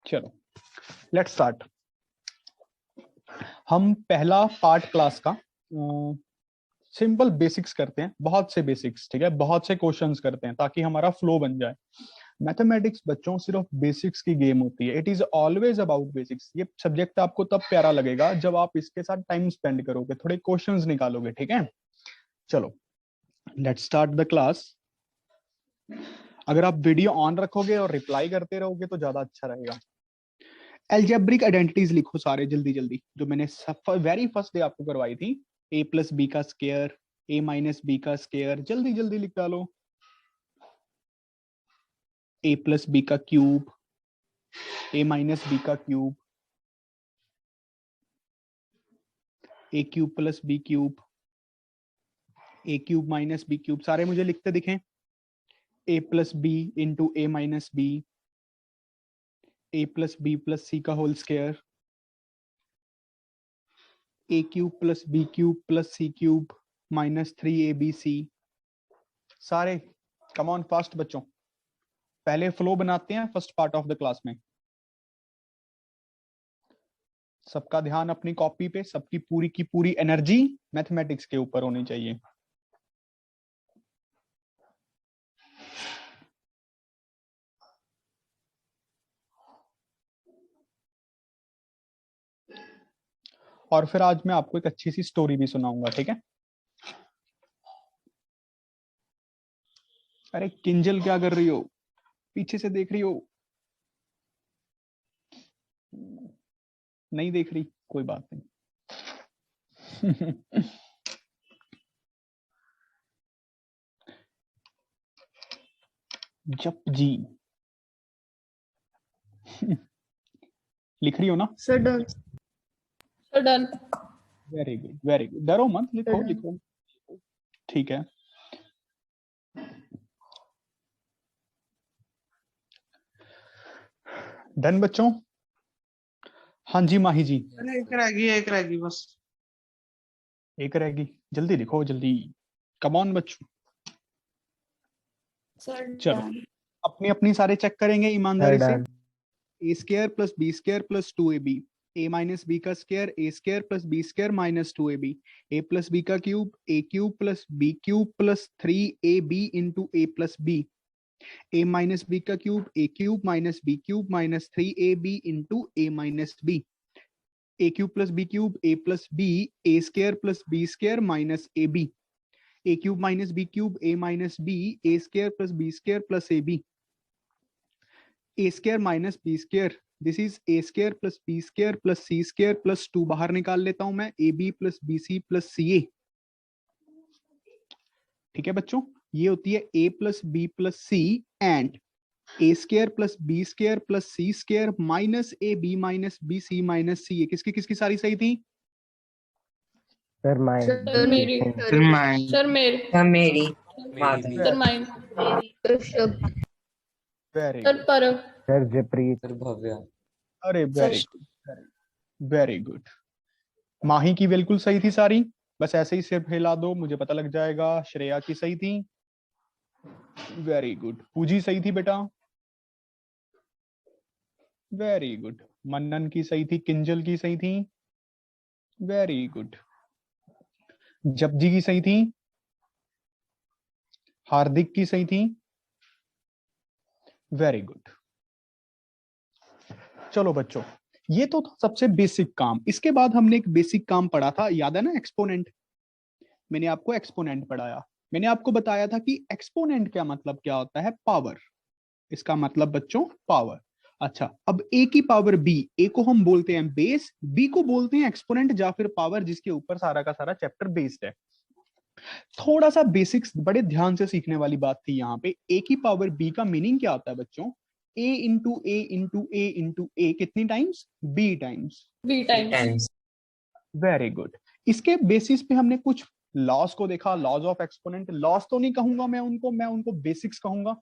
चलो let's start. हम पहला पार्ट क्लास का सिंपल बेसिक्स करते हैं, बहुत से बेसिक्स, ठीक है, बहुत से क्वेश्चंस करते हैं ताकि हमारा फ्लो बन जाए। मैथमेटिक्स बच्चों सिर्फ बेसिक्स की गेम होती है, it is always about basics. ये सब्जेक्ट आपको तब प्यारा लगेगा जब आप इसके साथ टाइम स्पेंड करोगे, थोड़े क्वेश्चंस निकालोगे, ठीक है। चलो लेट्स स्टार्ट द क्लास। अगर आप वीडियो ऑन रखोगे और रिप्लाई करते रहोगे तो ज्यादा अच्छा रहेगा। एल्जेब्रिक आइडेंटिटीज लिखो सारे जल्दी जल्दी, जो मैंने वेरी फर्स्ट डे आपको करवाई थी। ए प्लस बी का स्क्वायर, ए माइनस बी का स्क्वायर, जल्दी जल्दी लिख डालो। ए प्लस बी का क्यूब, ए माइनस बी का क्यूब, ए क्यूब प्लस बी क्यूब, ए क्यूब माइनस बी क्यूब, सारे मुझे लिखते दिखें। A plus B into A minus B, A plus B plus C का whole square, A cube plus B cube plus C cube minus 3abc। सारे come on fast बच्चों, पहले flow बनाते हैं first part of the class में। सबका ध्यान अपनी कॉपी पे, सबकी पूरी की पूरी एनर्जी मैथमेटिक्स के ऊपर होनी चाहिए। और फिर आज मैं आपको एक अच्छी सी स्टोरी भी सुनाऊंगा, ठीक है। अरे किंजल क्या कर रही हो, पीछे से देख रही हो? नहीं देख रही, कोई बात नहीं। जप जी लिख रही हो ना? Sir done. Sir done. Very good very good, डरो मत, लिखो लिखो, ठीक है। डन बच्चों? हाँ जी माही जी। एक रहेगी बस। एक रहेगी, जल्दी लिखो जल्दी, कम ऑन बच्चों। सर चलो अपनी अपनी सारे चेक करेंगे ईमानदारी से। A square plus b square plus 2ab, a minus B का square, a square plus b square minus 2ab, a plus B का cube, A cube plus B cube plus 3ab into a plus b, a minus B का cube, A cube minus B cube minus 3ab into A minus B, a cube plus B cube, a plus b, a square plus b square minus a b, a cube minus B cube, A minus B, a square plus b square plus a b, a square minus b square, this is a square plus b square plus c square plus 2, बाहर निकाल लेता हूं मैं, a b plus b c plus c a. ठीक है बच्चों, ये होती है a plus B plus c and a square plus b square plus c square minus a B minus b c minus सी ए। किसकी किसकी सारी सही थी? Sir mine. सर मेरी। Sir mine. सर मेरी। सर मेरी। Sir mine. वेरी सर परम। Sir जयप्रीत। Sir Bhavya. अरे वेरी गुड वेरी गुड। माही की बिल्कुल सही थी सारी, बस ऐसे ही सिर्फ हिला दो, मुझे पता लग जाएगा। श्रेया की सही थी, वेरी गुड। पूजी सही थी बेटा, वेरी गुड। मन्नन की सही थी, किंजल की सही थी, वेरी गुड। जपजी की सही थी, हार्दिक की सही थी, वेरी गुड। चलो बच्चों, ये तो था सबसे बेसिक काम। इसके बाद हमने एक बेसिक काम पढ़ा था, याद है ना, एक्सपोनेंट। मैंने आपको एक्सपोनेंट पढ़ाया, मैंने आपको बताया था कि एक्सपोनेंट का मतलब क्या होता है, पावर। इसका मतलब बच्चों पावर। अच्छा, अब a की पावर b, a को हम बोलते हैं बेस, b को बोलते हैं एक्सपोनेंट या फिर पावर, जिसके ऊपर सारा का सारा चैप्टर बेस्ड है। थोड़ा सा बेसिक्स बड़े ध्यान से सीखने वाली बात थी यहाँ पे। a की पावर b का मीनिंग क्या होता है बच्चों? a into a into a into a, कितनी times? b times. B times. Very good. इसके बेसिस पे हमने कुछ लॉस को देखा, लॉज ऑफ एक्सपोनेंट। लॉस तो नहीं कहूंगा मैं उनको बेसिक्स कहूंगा।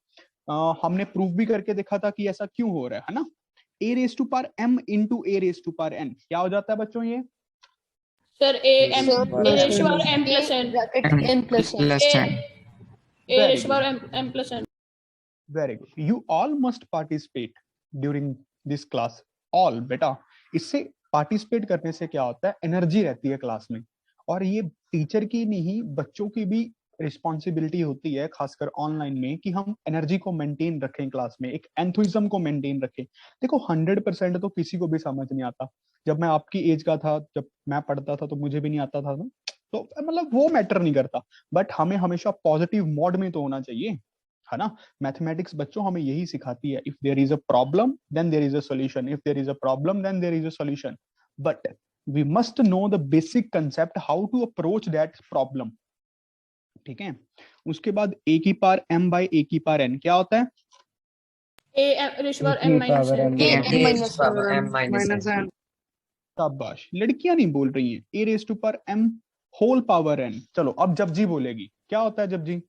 हमने प्रूफ भी करके देखा था कि ऐसा क्यों हो रहा है ना। A raise to power m into a raise to power n क्या हो जाता है बच्चों? ये sir A m a raise power m plus n n plus n. A raise power m plus n. Very good. You all must participate during this class all. बेटा इससे participate करने से क्या होता है, एनर्जी रहती है क्लास में, और ये टीचर की नहीं बच्चों की भी रिस्पॉन्सिबिलिटी होती है, खासकर ऑनलाइन में, कि हम एनर्जी को मेंटेन रखें क्लास में, एक एंथुइज्म को मेंटेन रखें। देखो 100% तो किसी को भी समझ नहीं आता। जब मैं आपकी एज का था, जब मैं पढ़ता था तो मुझे भी नहीं आता था ना, तो मतलब वो मैटर नहीं करता, बट हमें हमेशा पॉजिटिव मोड में तो होना चाहिए, है ना। मैथमेटिक्स बच्चों हमें यही सिखाती है, if there is a problem then there is a solution, if there is a problem then there is a solution, but we must know the basic concept how to approach that problem. ठीक है, उसके बाद ए की power m by ए की power n क्या होता है? a raised to power e m की minus power n. m A minus raised to power m minus n. शाबाश, लड़कियां नहीं बोल रही हैं, a raise to power m whole power n। चलो अब जब जी बोलेगी, क्या होता है जब जी?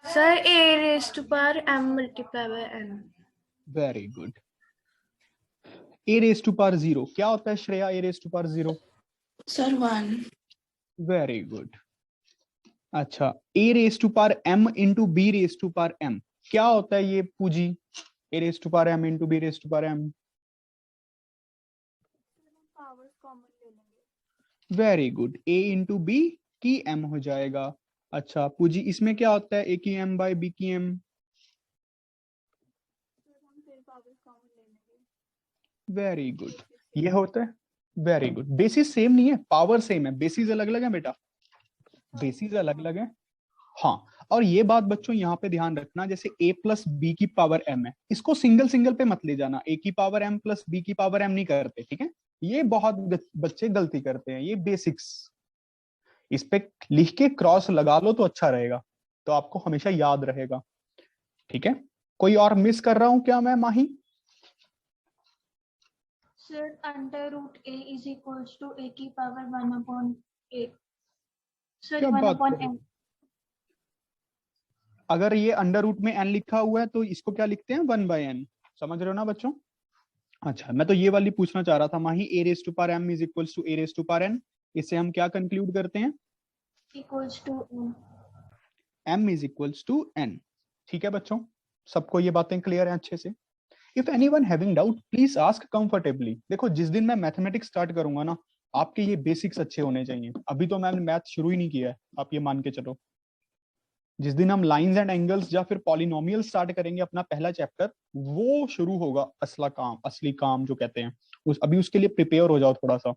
Sir, a raised to power m multiplied by n. Very good. A raise to power 0 क्या होता है Shreya? A raise to power 0? Sir, 1. Very good. अच्छा, a raise to power m into b raise to power m क्या होता है ये Pooji? A raise to power m into b raise to power m। Very good, a into b की m हो जाएगा। अच्छा पूजी, इसमें क्या होता है? a की m बाई b की m? वेरी गुड, ये होता है। वेरी गुड, बेसिस सेम नहीं है, पावर सेम है, बेसिस अलग अलग है बेटा, बेसिस अलग अलग है। हाँ, और ये बात बच्चों यहाँ पे ध्यान रखना, जैसे a प्लस बी की पावर m है, इसको सिंगल सिंगल पे मत ले जाना, a की पावर m प्लस b की पावर m नहीं करते, ठीक है। ये बहुत बच्चे गलती करते हैं, ये बेसिक्स, इस पे लिख के क्रॉस लगा लो तो अच्छा रहेगा, तो आपको हमेशा याद रहेगा, ठीक है। कोई और मिस कर रहा हूं क्या मैं माही? Sir, under root a is equals to a की power 1 upon a. Sorry, क्या 1 बात upon कर, n. अगर ये अंडर रूट में n लिखा हुआ है तो इसको क्या लिखते हैं? 1 बाय n। समझ रहे हो ना बच्चों? अच्छा, मैं तो ये वाली पूछना चाह रहा था Mahi, a raise to power m is equals to a raise to power n, इससे हम क्या कंक्लूड करते हैं? Equals to n. m is equals to n। ठीक है बच्चों, सबको ये बातें क्लियर है अच्छे से? If anyone having doubt please ask comfortably. देखो जिस दिन मैं मैथमेटिक्स स्टार्ट करूंगा ना, आपके ये बेसिक्स अच्छे होने चाहिए। अभी तो मैंने मैथ शुरू ही नहीं किया है, आप ये मान के चलो। जिस दिन हम लाइंस एंड एंगल्स या फिर पॉलिनोमियल स्टार्ट करेंगे अपना पहला चैप्टर, वो शुरू होगा असला काम, असली काम जो कहते हैं, उस अभी उसके लिए प्रिपेयर हो जाओ थोड़ा सा।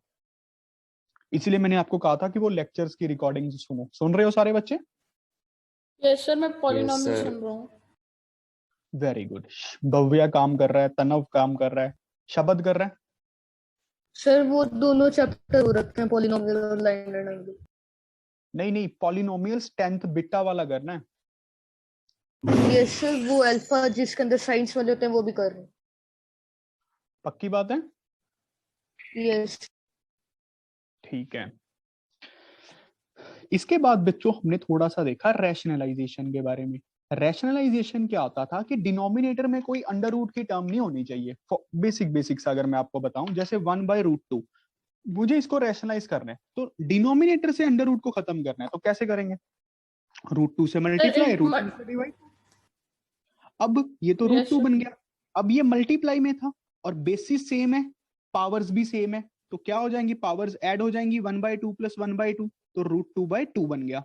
इसीलिए मैंने आपको कहा था कि वो लेक्चर्स की रिकॉर्डिंग सुनो। सुन रहे हो सारे बच्चे? Yes, sir, मैं polynomial sir. सुन रहा हूँ. Very good. भव्या काम कर रहा है, तनव काम कर रहा है, शबद कर रहा है। सर वो दोनों चैप्टर हो रखे हैं, पॉलिनोमियल और लाइन एंड एंगल। नहीं नहीं, पॉलिनोमियल्स 10th बिट्टा वाला करना है। यस सर, वो अल्फा जिसके अंदर साइंस वाले होते हैं वो भी कर रहे हैं। पक्की बात है? यस। ठीक है। इसके बाद बच्चों हमने थोड़ा सा देखा रैशनलाइजेशन के बारे में। रैशनलाइजेशन क्या होता था कि डिनोमिनेटर में कोई अंडर रूट की टर्म नहीं होनी चाहिए। बेसिक्स अगर मैं आपको बताऊं, जैसे 1/√2, मुझे इसको रैशनलाइज करना है तो डिनोमिनेटर से अंडर रूट को खत्म करना है, तो कैसे करेंगे? √2 से मल्टीप्लाई, √2 से डिवाइड। अब ये तो √2 बन गया, अब ये मल्टीप्लाई में था और बेसिस सेम है, पावर्स भी सेम है, तो क्या हो जाएंगी? पावर्स ऐड हो जाएंगी, 1/2 प्लस 1/2, तो √2/2 बन गया।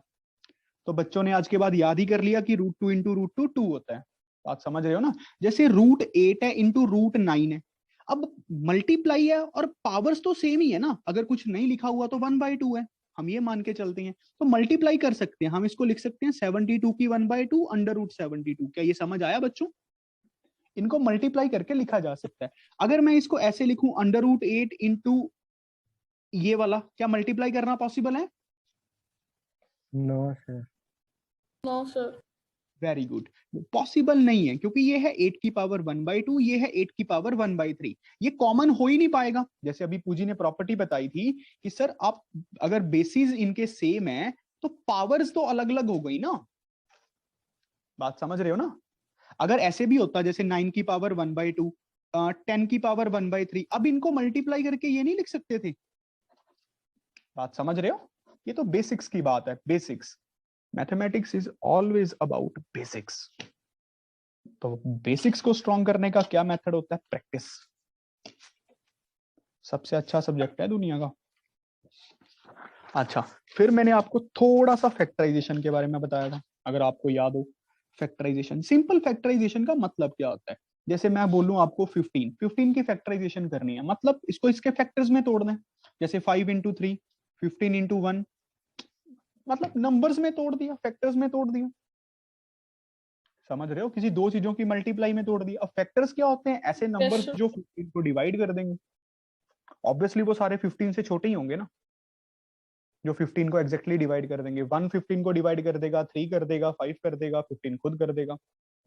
तो बच्चों ने आज के बाद याद ही कर लिया कि √2 इंटू √2 2 होता है। बात समझ रहे हो ना? जैसे √8 है इंटू √9 है, अब मल्टीप्लाई है और पावर्स तो सेम ही है ना, अगर कुछ नहीं लिखा हुआ तो 1/2 है, हम ये मान के चलते हैं, तो मल्टीप्लाई कर सकते हैं, हम इसको लिख सकते हैं 72 की 1/2 √72। क्या ये समझ आया बच्चों? इनको मल्टीप्लाई करके लिखा जा सकता है। अगर मैं इसको ऐसे लिखूं √8 इंटू ये वाला, क्या मल्टीप्लाई करना पॉसिबल है? No sir. No, sir. Very good, possible नहीं है, क्योंकि ये है 8 की पावर 1/2, ये है 8 की पावर 1/3, ये कॉमन हो ही नहीं पाएगा। जैसे अभी पूजी ने प्रॉपर्टी बताई थी कि सर आप अगर बेसिस इनके सेम है तो पावर्स तो अलग अलग हो गई ना। बात समझ रहे हो ना? अगर ऐसे भी होता जैसे 9 की पावर 1/2, 10 की पावर 1/3, अब इनको मल्टीप्लाई करके ये नहीं लिख सकते थे। बात समझ रहे हो? ये तो बेसिक्स की बात है, basics. Mathematics is always about basics. तो बेसिक्स को स्ट्रॉन्ग करने का क्या मेथड होता है? प्रैक्टिस। सबसे अच्छा सब्जेक्ट है दुनिया का। अच्छा, फिर मैंने आपको थोड़ा सा फैक्टराइजेशन के बारे में बताया था, अगर आपको याद हो। फैक्टराइजेशन, सिंपल फैक्टराइजेशन का मतलब क्या होता है? जैसे मैं बोलूं आपको 15 की फैक्टराइजेशन करनी है, मतलब इसको इसके फैक्टर्स में तोड़ना है। जैसे 5 इंटू 3, 15 इंटू 1, मतलब नंबर्स में तोड़ दिया, फैक्टर्स में तोड़ दिया। समझ रहे हो? किसी दो चीजों की मल्टीप्लाई में तोड़ दिया। अब फैक्टर्स क्या होते हैं? ऐसे नंबर्स sir. जो 15 को डिवाइड कर देंगे। ऑब्वियसली वो सारे 15 से छोटे ही होंगे ना, जो 15 को एग्जैक्टली डिवाइड कर देंगे। 1 15 को डिवाइड कर देगा, 3 कर देगा, 5 कर देगा, 15 खुद कर देगा।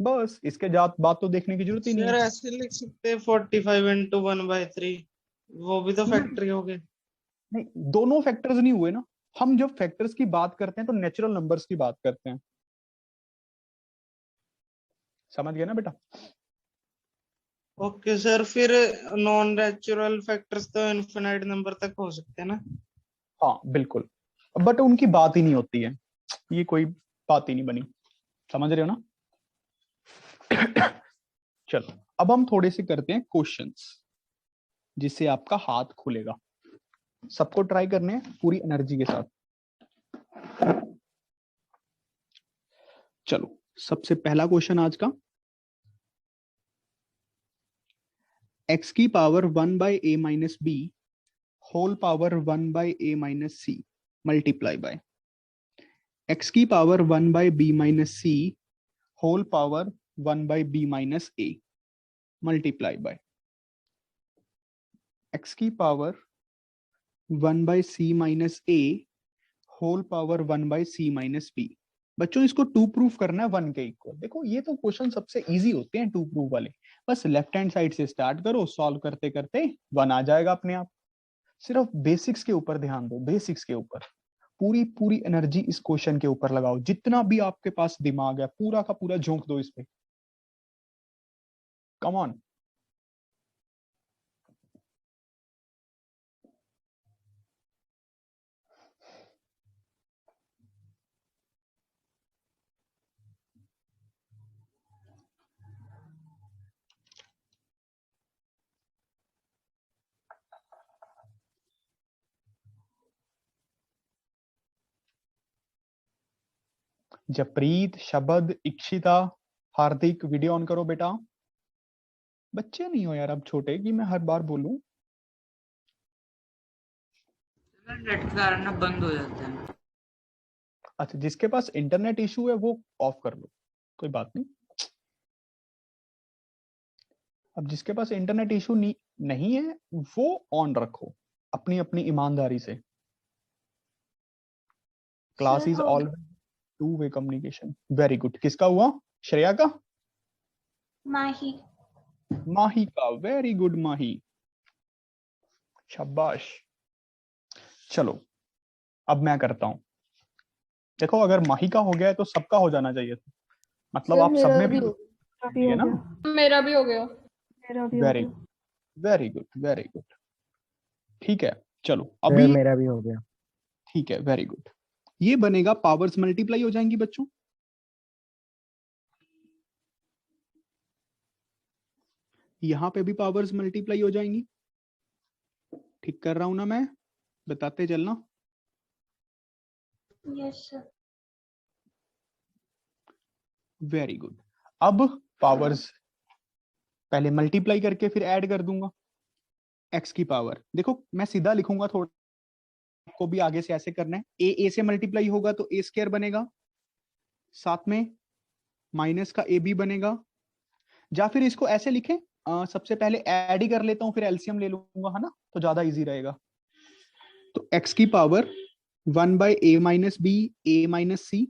बस इसके बात तो देखने की जरूरत ही नहीं सर है। ऐसे लिख सकते हैं 45 इंटू 1/3, वो भी तो फैक्टरी हो गए। नहीं, दोनों फैक्टर्स नहीं हुए ना। हम जब फैक्टर्स की बात करते हैं तो नेचुरल नंबर्स की बात करते हैं। समझ गए ना बेटा? ओके सर, फिर नॉन नेचुरल फैक्टर्स तो इनफिनाइट नंबर तक हो सकते हैं ना? हाँ बिल्कुल, बट उनकी बात ही नहीं होती है, ये कोई बात ही नहीं बनी। समझ रहे हो ना? चलो अब हम थोड़े से करते हैं क्वेश्चंस, जिससे आपका हाथ खुलेगा। सबको ट्राई करने हैं पूरी एनर्जी के साथ। चलो सबसे पहला क्वेश्चन आज का, x की power 1/a minus b whole power 1/a minus c multiply by x की power 1/b minus c whole power 1/b minus a multiply by x की power 1/c minus a whole power 1/c minus b। बच्चों इसको 2 proof करना है 1 के equal. देखो ये तो क्वेश्चन सबसे इजी होते हैं 2 प्रूफ वाले। बस लेफ्ट हैंड साइड से स्टार्ट करो, सॉल्व करते करते 1 आ जाएगा अपने आप। सिर्फ बेसिक्स के ऊपर ध्यान दो, बेसिक्स के ऊपर पूरी पूरी एनर्जी इस क्वेश्चन के ऊपर लगाओ। जितना भी आपके पास दिमाग है पूरा का पूरा झोंक दो इस पे। Come on. जपरीत, शबद, इक्षिता, हार्दिक, वीडियो ऑन करो बेटा। बच्चे नहीं हो यार अब छोटे कि मैं हर बार बोलूं। नेट के कारण ना बंद हो जाते हैं। अच्छा, जिसके पास इंटरनेट इशू है वो ऑफ कर लो, कोई बात नहीं। अब जिसके पास इंटरनेट इशू नहीं है वो ऑन रखो, अपनी अपनी ईमानदारी से। Class is always two way communication. Very good. किसका हुआ? श्रेया का? माही। माही का। वेरी गुड माही, शाबाश। चलो अब मैं करता हूं। देखो अगर माही का हो गया है तो सबका हो जाना चाहिए था, मतलब सर आप सब मेरा में भी भी हो है ना? मेरा भी हो गया। मेरा भी हो वेरी गया। Very good, very good. ठीक है चलो सर अभी। मेरा भी हो गया। ठीक है, वेरी गुड। ये बनेगा, पावर्स मल्टीप्लाई हो जाएंगी बच्चों। यहां पे भी पावर्स मल्टीप्लाई हो जाएंगी। ठीक कर रहा हूं ना मैं? बताते चलना। Yes sir. Very good. अब पावर्स पहले मल्टीप्लाई करके फिर ऐड कर दूंगा। x की पावर, देखो मैं सीधा लिखूंगा, थोड़ा आपको भी आगे से ऐसे करना है। ए से मल्टीप्लाई होगा तो ए स्क्वायर बनेगा, साथ में माइनस का ए बी बनेगा। या फिर इसको ऐसे लिखें, सबसे पहले ऐड ही कर लेता हूं फिर एलसीएम ले लूंगा, है ना? तो ज्यादा इजी रहेगा। तो x की power 1/a minus B a minus c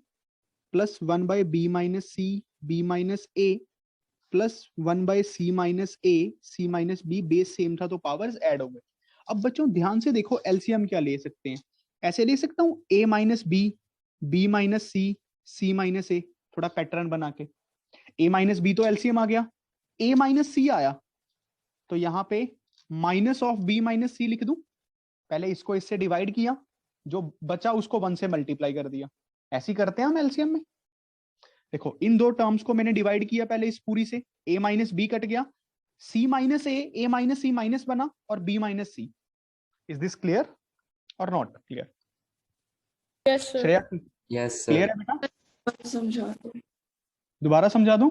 plus 1/b minus c b minus a plus 1/c minus a c minus b. Base same था तो पावर्स ऐड हो गए। अब बच्चों ध्यान से देखो, एलसीएम क्या ले सकते हैं? ऐसे ले सकता हूं a minus b minus c minus a, थोड़ा पैटर्न बना के। a माइनस बी तो एलसीएम आ गया, a माइनस सी आया तो यहाँ पे minus of b minus c लिख दूं। पहले इसको इससे डिवाइड किया, जो बचा उसको 1 से मल्टीप्लाई कर दिया। ऐसे ही करते हैं हम एलसीएम में। देखो इन दो टर्म्स को मैंने डिवाइड किया पहले इस पूरी से, a माइनस बी कट गया, c minus a minus c minus बना और b minus c. Is this clear और not clear? Yes, sir. Shreya yes clear sir. है बेटा? समझा दो। दोबारा समझा दूं?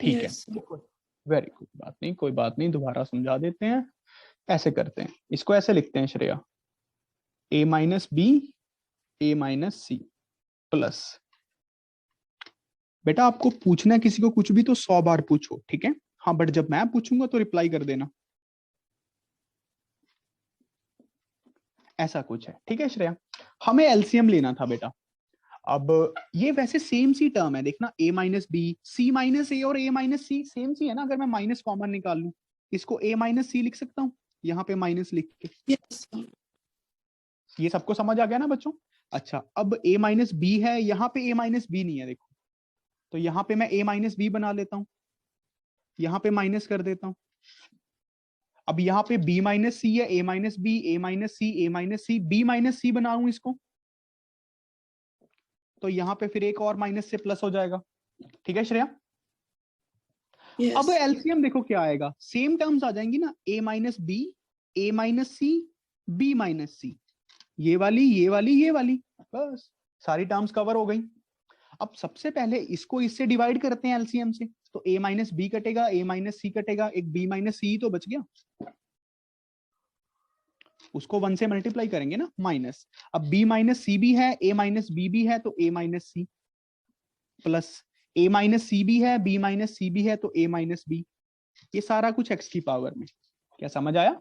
ठीक Yes, sir. है, वेरी गुड, बात नहीं, कोई बात नहीं, दोबारा समझा देते हैं। ऐसे करते हैं, इसको ऐसे लिखते हैं Shreya, a minus b a minus c plus, बेटा आपको पूछना है किसी को कुछ भी तो 100 बार पूछो, ठीक है? हाँ, बट जब मैं पूछूंगा तो रिप्लाई कर देना, ऐसा कुछ है, ठीक है श्रेया? हमें एलसीएम लेना था बेटा। अब ये वैसे सेम सी टर्म है, देखना a minus b, c minus a और a माइनस सी सेम सी है ना। अगर मैं माइनस कॉमन निकाल लूं, इसको a माइनस सी लिख सकता हूँ यहाँ पे माइनस लिख के। Yes, sir. ये सबको समझ आ गया ना बच्चों? अच्छा, अब a माइनस बी है, यहाँ पे a माइनस बी नहीं है, देखो तो यहाँ पे मैं a माइनस बी बना लेता हूँ, यहाँ पे माइनस कर देता हूँ। अब यहाँ पे b माइनस सी है, a minus b, a minus c, a minus c, b minus c बनाऊं इसको, तो यहाँ पे फिर एक और माइनस से प्लस हो जाएगा, ठीक है श्रेया? Yes. अब एलसीएम देखो क्या आएगा, सेम टर्म्स आ जाएंगी ना, a minus b, a minus c, b minus c, ये वाली ये वाली ये वाली, बस सारी टर्म्स कवर हो गई। अब सबसे पहले इसको इससे डिवाइड करते हैं एलसीएम से, तो a माइनस बी कटेगा, a माइनस सी कटेगा, एक b माइनस सी तो बच गया, उसको 1 से मल्टीप्लाई करेंगे ना, माइनस। अब b माइनस सी भी है, a माइनस बी भी है, तो a minus c plus a minus c भी है, b माइनस सी भी है, तो a माइनस बी। ये सारा कुछ x की पावर में। क्या समझ आया?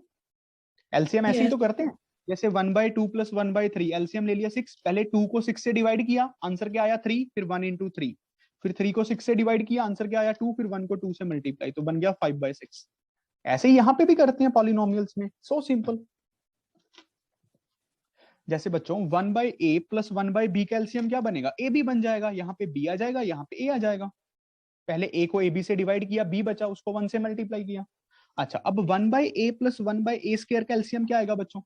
एलसीएम ऐसे ही तो करते हैं, जैसे 1/2 प्लस 1/3, एलसीएम ले लिया 6, पहले 2 को 6 से डिवाइड किया, आंसर क्या आया 3, फिर 1 इंटू 3, फिर 3 को 6 से डिवाइड किया, आंसर क्या आया 2, फिर 1 को 2 से मल्टीप्लाई, तो बन गया 5/6। ऐसे ही यहाँ पे भी करते हैं पॉलिनोमियल्स में, सो सिंपल। जैसे बच्चों 1/a प्लस 1/b का एलसीएम क्या बनेगा, a b बन जाएगा, यहाँ पे b आ जाएगा, यहाँ पे a आ जाएगा। पहले a को ab से डिवाइड किया, b बचा, उसको 1 से मल्टीप्लाई किया। अच्छा, अब 1/a प्लस 1/a स्क्वायर का एलसीएम क्या आएगा बच्चों?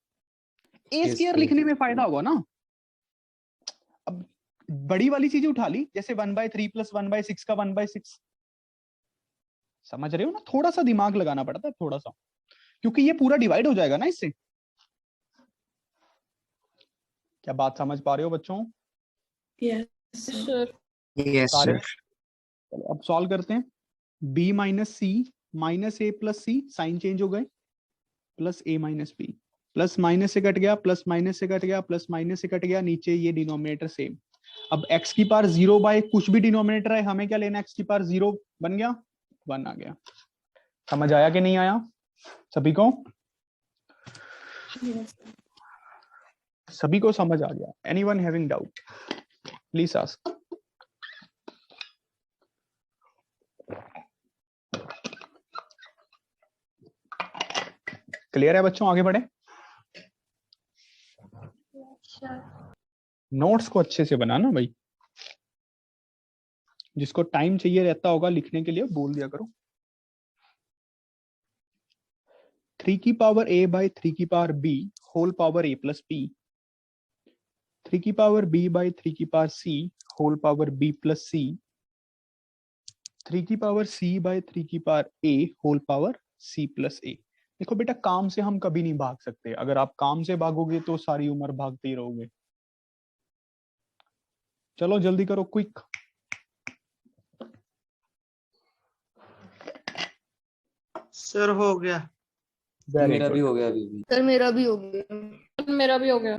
a स्क्वायर लिखने में फायदा होगा ना। अब बड़ी वाली चीजें उठा ली, जैसे 1/3 प्लस 1/6 का 1/6, समझ रहे हो ना? थोड़ा सा दिमाग लगाना पड़ता है, थोड़ा सा, क्योंकि ये पूरा डिवाइड हो जाएगा ना इससे। क्या बात समझ पा रहे हो बच्चों? Yes, sir. यस सारे सर। चलो अब सॉल्व करते हैं। b minus c minus a plus c, sign change हो गए, plus a minus b, plus minus से कट गया, प्लस माइनस से कट गया, प्लस माइनस से कट गया, नीचे ये डिनोमिनेटर सेम। अब x की पावर 0 बाय कुछ भी डिनोमिनेटर है, हमें क्या लेना है, x की पावर 0 बन गया, 1 आ गया। समझ आया कि नहीं आया सभी को? Yes. सभी को समझ आ गया? Anyone having doubt please ask. Clear है बच्चों? आगे बढ़े। sir. नोट्स को अच्छे से बनाना भाई, जिसको टाइम चाहिए रहता होगा लिखने के लिए बोल दिया करो। 3 की पावर a बाई 3 की power b whole power a plus b, 3 की पावर b बाई 3 की power c whole power b plus c, 3 की पावर c बाई 3 की power a whole power c plus a। देखो बेटा, काम से हम कभी नहीं भाग सकते, अगर आप काम से भागोगे तो सारी उम्र भागते ही रहोगे। चलो जल्दी करो, क्विक। सर हो गया। मेरा भी हो गया अभी भी। सर मेरा भी हो गया। मेरा भी हो गया।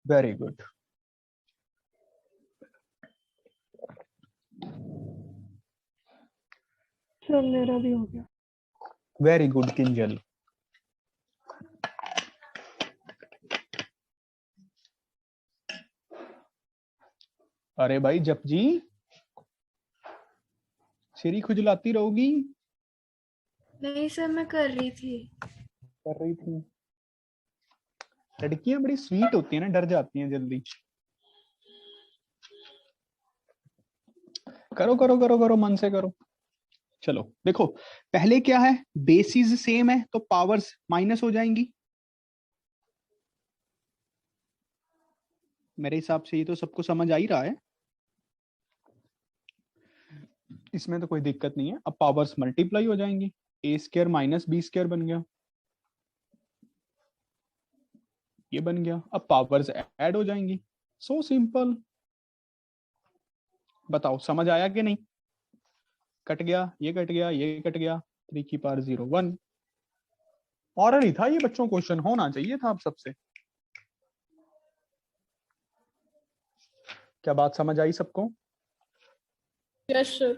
Very good. सर मेरा भी हो गया। Very good Kinjal. अरे भाई जप जी, सिरी खुजलाती रहोगी। नहीं सर, मैं कर रही थी। कर रही थी। लड़कियां बड़ी स्वीट होती हैं ना, डर जाती हैं जल्दी। करो करो करो करो, मन से करो। चलो देखो, पहले क्या है, बेसिस सेम है तो पावर्स माइनस हो जाएंगी। मेरे हिसाब से ये तो सबको समझ आ ही रहा है। इसमें तो कोई दिक्कत नहीं है। अब पावर्स मल्टीप्लाई हो जाएंगी, ए स्क्वायर माइनस बी स्क्वायर बन गया, ये बन गया। अब पावर्स ऐड हो जाएंगी, सो सिंपल। बताओ समझ आया कि नहीं? कट गया, ये कट गया, ये कट गया, 3 की पावर 0 1। ऑरल ही था ये बच्चों, क्वेश्चन होना चाहिए था आप सबसे। क्या बात समझ आई सबको? Yes sir.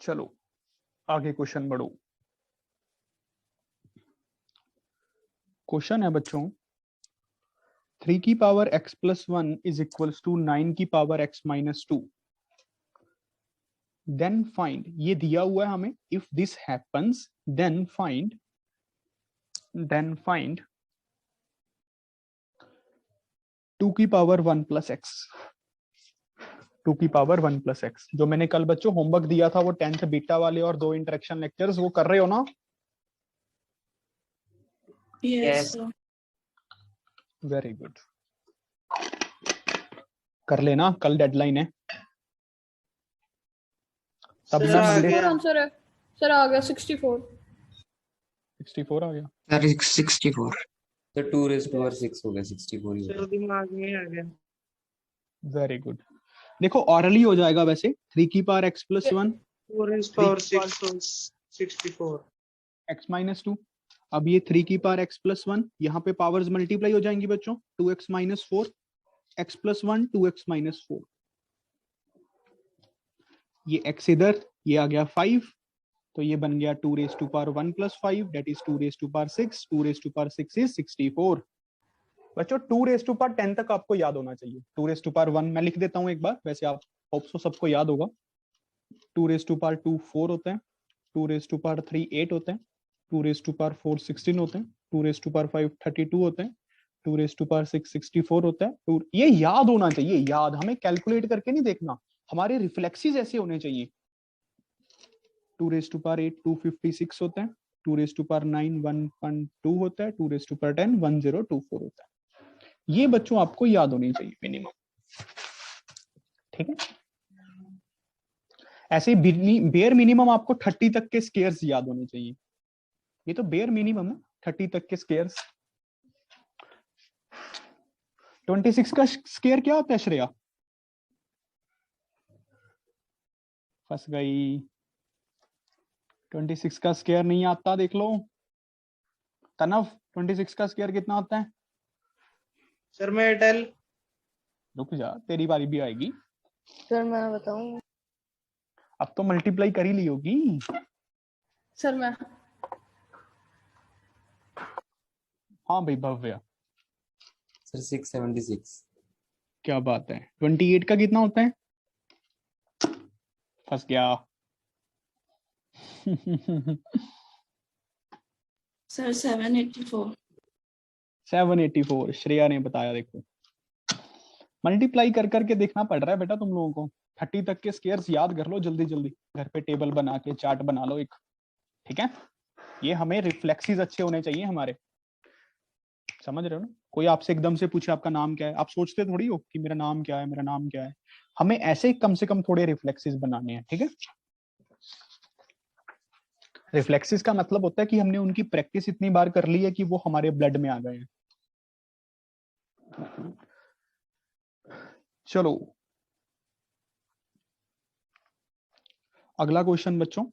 चलो आगे क्वेश्चन बढ़ो। क्वेश्चन है बच्चों 3 की power x plus 1 is equals to 9 की power x minus 2। Then find, ये दिया हुआ है हमें, if this happens then find 2 की पावर 1 प्लस x। 2 की पावर 1 प्लस x, जो मैंने कल बच्चों होमवर्क दिया था वो 10th बीटा वाले और 2 इंटरेक्शन लेक्चर्स, वो कर रहे हो ना? Yes Yes. वेरी गुड, कर लेना, कल डेडलाइन है। तब सर मैं आ मंडे गया। आंसर है सर, आ गया 64। 64 आ गया। That is 64. तो 2 raised to power 6 हो गया, 64 ही सर होगा। दिमाग में आ गया। Very good. देखो ऑरली हो जाएगा वैसे, 3 की power x plus 1 4 is power 6 64। x minus 2। अब ये 3 की पावर x प्लस 1, यहाँ पे पावर्स मल्टीप्लाई हो जाएंगी बच्चों, 2x minus 4, x plus 1 2x minus 4, ये x इधर, ये आ गया 5, तो ये बन गया 2 raise to power 1 plus 5 that is 2 raise to power 6, 2 raise to power 6 is 64। बच्चों 2 रेज टू पावर 10 तक आपको याद होना चाहिए। 2 रेज टू पावर 1 मैं लिख देता हूं एक बार, वैसे आप होप सो सबको याद होगा। 2 रेज टू पावर 2 4 होते हैं, 2 रेज टू पावर 3 8 होते हैं, 2 रेज टू पावर 4 16 होते हैं, 2 रेज टू पावर 5 32 होते हैं, 2 रेज टू पावर 6 64 होता है। ये याद होना चाहिए, याद, हमें कैलकुलेट करके नहीं देखना, हमारे रिफ्लेक्सेस ऐसे होने चाहिए। 2 रेज टू पावर 8 256 होता है, 2 रेज टू पावर 9 112 होता है, 2 रेज टू पावर 10 1024 होता है। ये बच्चों आपको याद होनी चाहिए मिनिमम, ठीक है? ऐसे बेयर मिनिमम आपको 30 तक के स्केयर्स याद होने चाहिए। ये तो बेयर मिनिमम है, 30 तक के स्केयर्स। 26 का स्केयर क्या होता है श्रेया? फंस गई। 26 का स्केयर नहीं आता, देख लो। तनव 26 का स्केयर कितना होता है? सर मैं टेल। रुक जा, तेरी बारी भी आएगी। सर मैं बताऊं? अब तो मल्टीप्लाई कर ही ली होगी। सर मैं हाँ भाई भव्य, सर 676। क्या बात है। 28 का कितना होता है? फंस गया। सर 784। 784 श्रेया ने बताया। देखो मल्टीप्लाई कर करके देखना पड़ रहा है बेटा तुम लोगों को। 30 तक के स्केयर्स याद कर लो जल्दी जल्दी, घर पे टेबल बना के चार्ट बना लो एक, ठीक है? ये हमें रिफ्लेक्सेस अच्छे होने चाहिए हमारे, समझ रहे हो ना? कोई आपसे एकदम से पूछे आपका नाम क्या है, आप सोचते थोड़ी हो कि मेरा नाम क्या है, मेरा नाम क्या है। हमें ऐसे कम से कम थोड़े रिफ्लेक्सेस बनाने हैं, ठीक है? रिफ्लेक्सेस का मतलब होता है कि हमने उनकी प्रैक्टिस इतनी बार कर ली है कि वो हमारे ब्लड में आ गए हैं। चलो अगला क्वेश्चन बच्चों,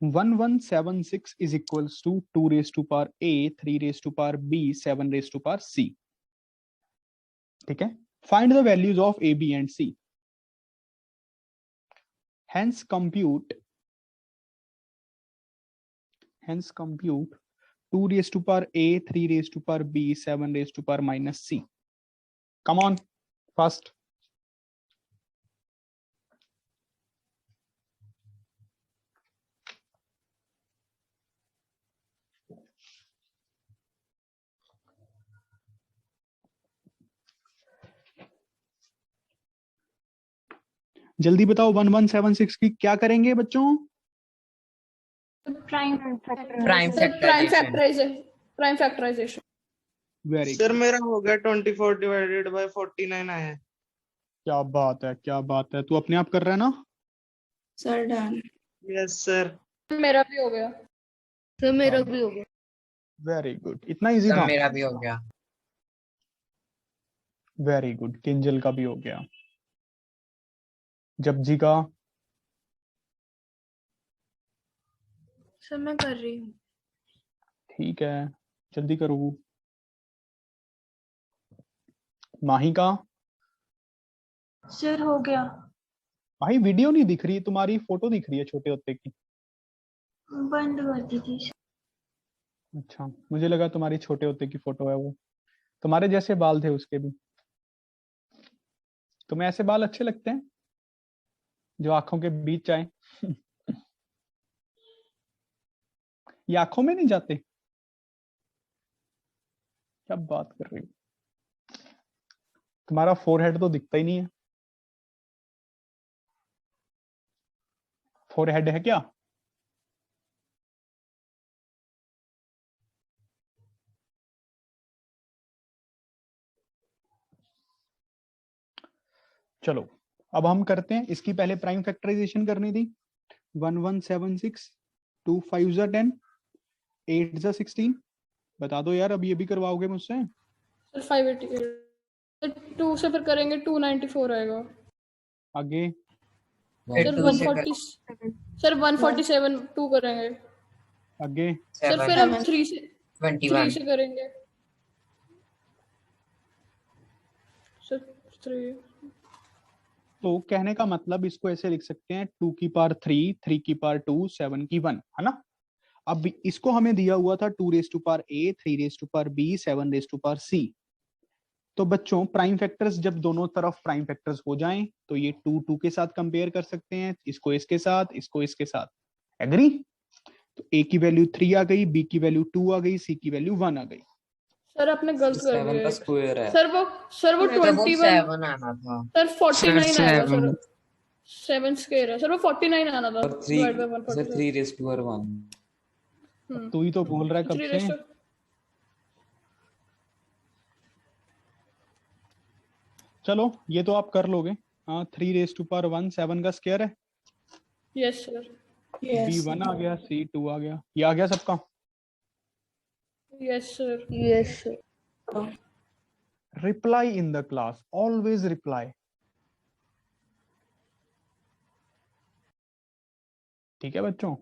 1176 is equals to 2 raised to power a, 3 raised to power b, 7 raised to power c, ठीक है? Find the values of a, b and c. Hence compute 2 raised to power a, 3 raised to power b, 7 raised to power minus c. Come on, fast. जल्दी बताओ 1176 की क्या करेंगे बच्चों? Prime factorization. Very sir good, मेरा हो गया 24 divided by 49 आया है। क्या बात है, क्या बात है, तू अपने आप कर रहा है ना? Sir done. Yes sir. मेरा भी हो गया। सर मेरा भी हो गया। वेरी गुड, इतना इजी तब था? मेरा भी हो गया। वेरी गुड, किंजल का भी हो गया। जपजी का? सर मैं कर रही हूँ। ठीक है, जल्दी करो। माही का? सर हो गया। माही वीडियो नहीं दिख रही, तुम्हारी फोटो दिख रही है छोटे होते की। बंद कर दी थी। अच्छा, मुझे लगा तुम्हारी छोटे होते की फोटो है वो। तुम्हारे जैसे बाल थे उसके भी। तुम्हें ऐसे बाल अच्छे लगते हैं जो आंखों के बीच आए? ये आंखों में नहीं जाते? क्या बात कर रही हो? तुम्हारा फोरहेड तो दिखता ही नहीं है। फोरहेड है क्या? चलो अब हम करते हैं, इसकी पहले प्राइम फैक्टराइजेशन करनी थी। 1176, 2 5 जा 10, 8 जा 16। बता दो यार, अब ये भी करवाओगे मुझसे? सर 588। 2 से फिर करेंगे 294 आएगा। आगे? फिर सर 2 से 140। सर 147 2 करेंगे। आगे? सर फिर हम 3 से 21 करेंगे। सर 3। तो कहने का मतलब इसको ऐसे लिख सकते हैं, 2 की पावर 3, 3 की पावर 2, 7 की 1, है ना? अब इसको हमें दिया हुआ था 2 raise to power a, 3 raise to power b, 7 raise to power c। तो बच्चों प्राइम फैक्टर्स जब दोनों तरफ प्राइम फैक्टर्स हो जाएं तो ये 2 2 के साथ कंपेयर कर सकते हैं, इसको इसके साथ, इसको इसके साथ। एग्री? तो a की वैल्यू 3 आ गई, b की वैल्यू 2 आ गई, c की वैल्यू 1 आ गई। सर आपने गलत कर 7 दिया का एक। स्क्वायर है। सर वो तो वो 21। 7 आना था। सर 49 आएगा सर। 7 7 स्क्वायर है सर, वो 49 आना था। और 3 divide by sir 147। 3 raise to power 1। तू ही तो बोल रहा है कब 3 से। रेस्ट। चलो ये तो आप कर लोगे। हाँ, 3 रेज टू पावर 1, 7 का स्क्वायर है। Yes sir. b 1 आ गया, c 2 आ गया, ये आ गया सबका। Yes sir. Yes sir. Reply in the class, always reply. ठीक है बच्चों?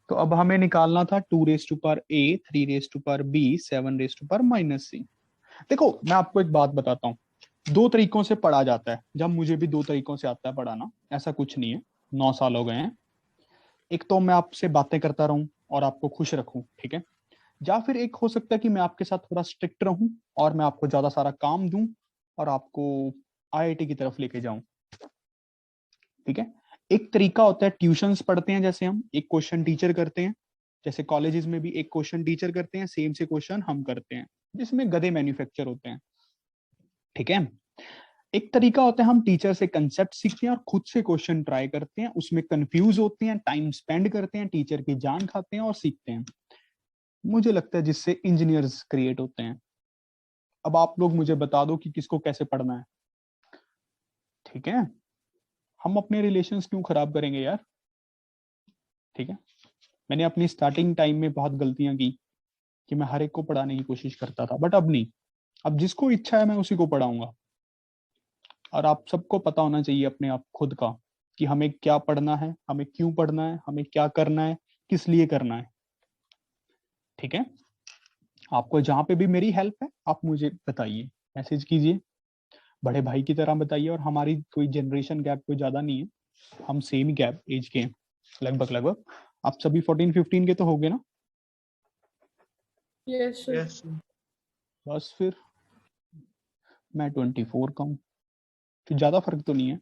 तो अब हमें निकालना था 2 raise to power a, 3 raise to power b, 7 raise to power minus c। देखो मैं आपको एक बात बताता हूँ, दो तरीकों से पढ़ा जाता है। जब मुझे भी दो तरीकों से आता है पढ़ाना, ऐसा कुछ नहीं है, 9 साल हो गए हैं। एक तो मैं आपसे बातें करता रहूं और आपको खुश रखूं, ठीक है? या फिर एक हो सकता है कि मैं आपके साथ थोड़ा स्ट्रिक्ट रहूं और मैं आपको ज्यादा सारा काम दूं और आपको आईआईटी की तरफ लेके जाऊं। ठीक है? एक तरीका होता है, ट्यूशंस पढ़ते हैं जैसे हम, एक क्वेश्चन टीचर करते हैं, जैसे कॉलेजेस में भी एक क्वेश्चन टीचर करते हैं, सेम से क्वेश्चन हम करते हैं, जिसमें गधे मैन्युफैक्चर होते हैं। ठीक है? एक तरीका होता है हम टीचर से कंसेप्ट सीखते हैं और खुद से क्वेश्चन ट्राई करते हैं, उसमें कंफ्यूज होते हैं, टाइम स्पेंड करते हैं, टीचर की जान खाते हैं और सीखते हैं। मुझे लगता है जिससे इंजीनियर्स क्रिएट होते हैं। अब आप लोग मुझे बता दो कि किसको कैसे पढ़ना है। ठीक है? हम अपने रिलेशंस क्यों खराब करेंगे यार? ठीक है? मैंने अपनी स्टार्टिंग टाइम में बहुत गलतियां की कि मैं हर एक को पढ़ाने की कोशिश करता था, बट अब नहीं। अब जिसको इच्छा है मैं उसी को पढ़ाऊंगा। और आप सबको पता होना चाहिए अपने आप खुद का कि हमें क्या पढ़ना है, हमें क्यों पढ़ना है, हमें क्या करना है, किस लिए करना है। ठीक है? आपको जहां पे भी मेरी हेल्प है आप मुझे बताइए, मैसेज कीजिए, बड़े भाई की तरह बताइए। और हमारी कोई जनरेशन गैप कोई ज्यादा नहीं है, हम सेम ही गैप एज के हैं, लगभग लगभग। आप सभी 14-15 के तो होगे ना? Yes sir. यस बस फिर मैं 24 का हूँ, तो ज्यादा फर्क तो नहीं है।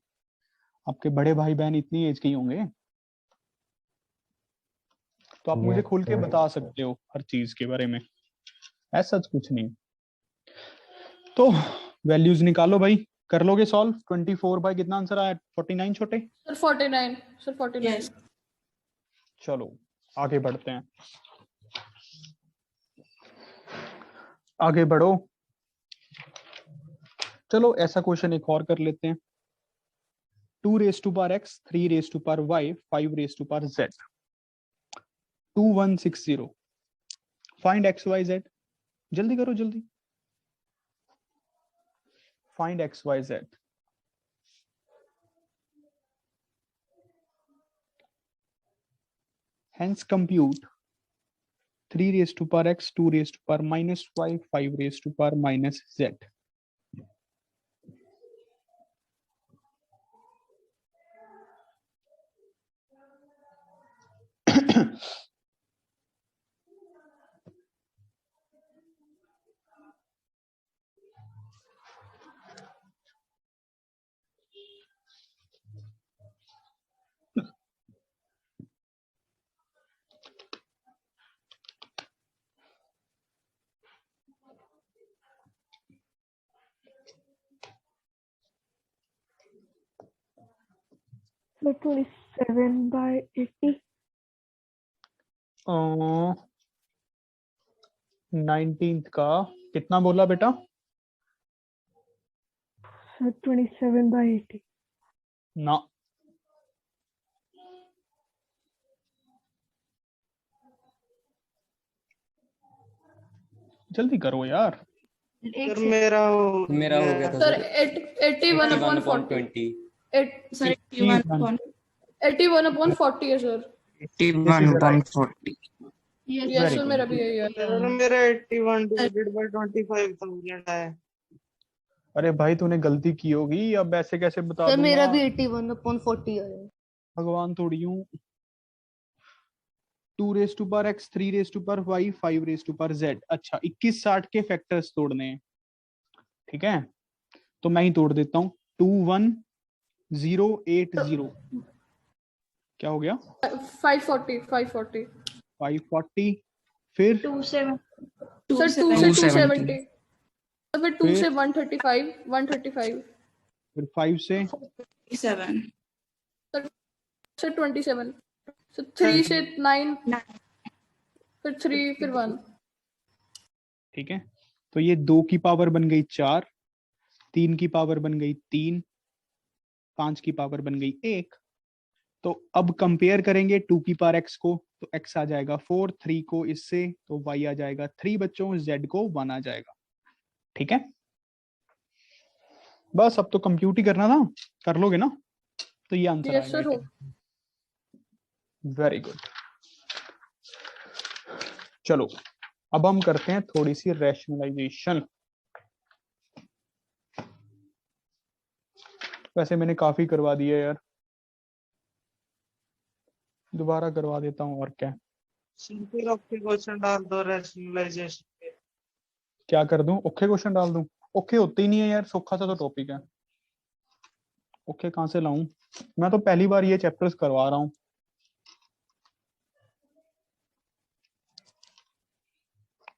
आपके बड़े भाई बहन इतनी एज के ही होंगे, तो आप मुझे खुल के बता सकते हो हर चीज के बारे में, ऐसा कुछ नहीं। तो वैल्यूज निकालो भाई, कर लोगे सॉल्व? 24 बाय कितना आंसर आया? 49 छोटे। सर 49। सर 49। चलो आगे बढ़ते हैं, आगे बढ़ो। चलो ऐसा क्वेश्चन एक और कर लेते हैं। 2 raise to power x, 3 raise to power y, 5 raise to power z, 2160। Find x y z। जल्दी करो जल्दी। Find x y z। Hence compute 3 raised to power x, 2 raised to power minus y, 5 raised to power minus z. So 27 by 80. 19th का कितना बोला बेटा? So 27 by 80. ना, जल्दी करो यार। सर मेरा हो मेरा हो गया था sir sir 81 upon 40 20 sir 81 81 upon 40 है sir. 81/40 yes Very sir good. मेरा भी यही है। सर मेरा 81 डिवाइडेड बाय 25,000 है। अरे भाई तूने गलती की होगी, अब ऐसे कैसे बता सर मेरा दूंगा? भी 81 upon 40 है। भगवान थोड़ी हूँ। 2 raise to power x, 3 raise to power y, 5 raise to power z। अच्छा 2160 के फैक्टर्स तोड़ने हैं, ठीक है? तो मैं ही तोड़ देता हूँ। 21080 क्या हो गया? 540 540 540। फिर 27 सर 2 से 270 तो फिर 2 फिर? से 135 फिर 5 से 7 सर 27 सर 3 से 9 फिर 3 फिर 1 ठीक है। तो ये 2 की पावर बन गई 4, 3 की पावर बन गई 3, 5 की पावर बन गई 1। तो अब कंपेयर करेंगे 2 की पावर x को, तो x आ जाएगा 4, 3 को इससे तो y आ जाएगा 3 बच्चों, z को 1 आ जाएगा। ठीक है, बस अब तो कंप्यूट ही करना था, कर लोगे ना? तो ये आंसर यस सर हो। आएगा। Very good. चलो अब हम करते हैं थोड़ी सी रैशनलाइजेशन। वैसे मैंने काफी करवा दिया यार, दोबारा करवा देता हूँ और क्या। सिंपल ओके क्वेश्चन डाल दो रैशनलाइजेशन के। क्या कर दूं? ओके क्वेश्चन डाल दूं? ओके होते ही नहीं है यार, सोखा सा तो टॉपिक है, ओके कहां से लाऊं? मैं तो पहली बार ये चैप्टर्स करवा रहा हूँ।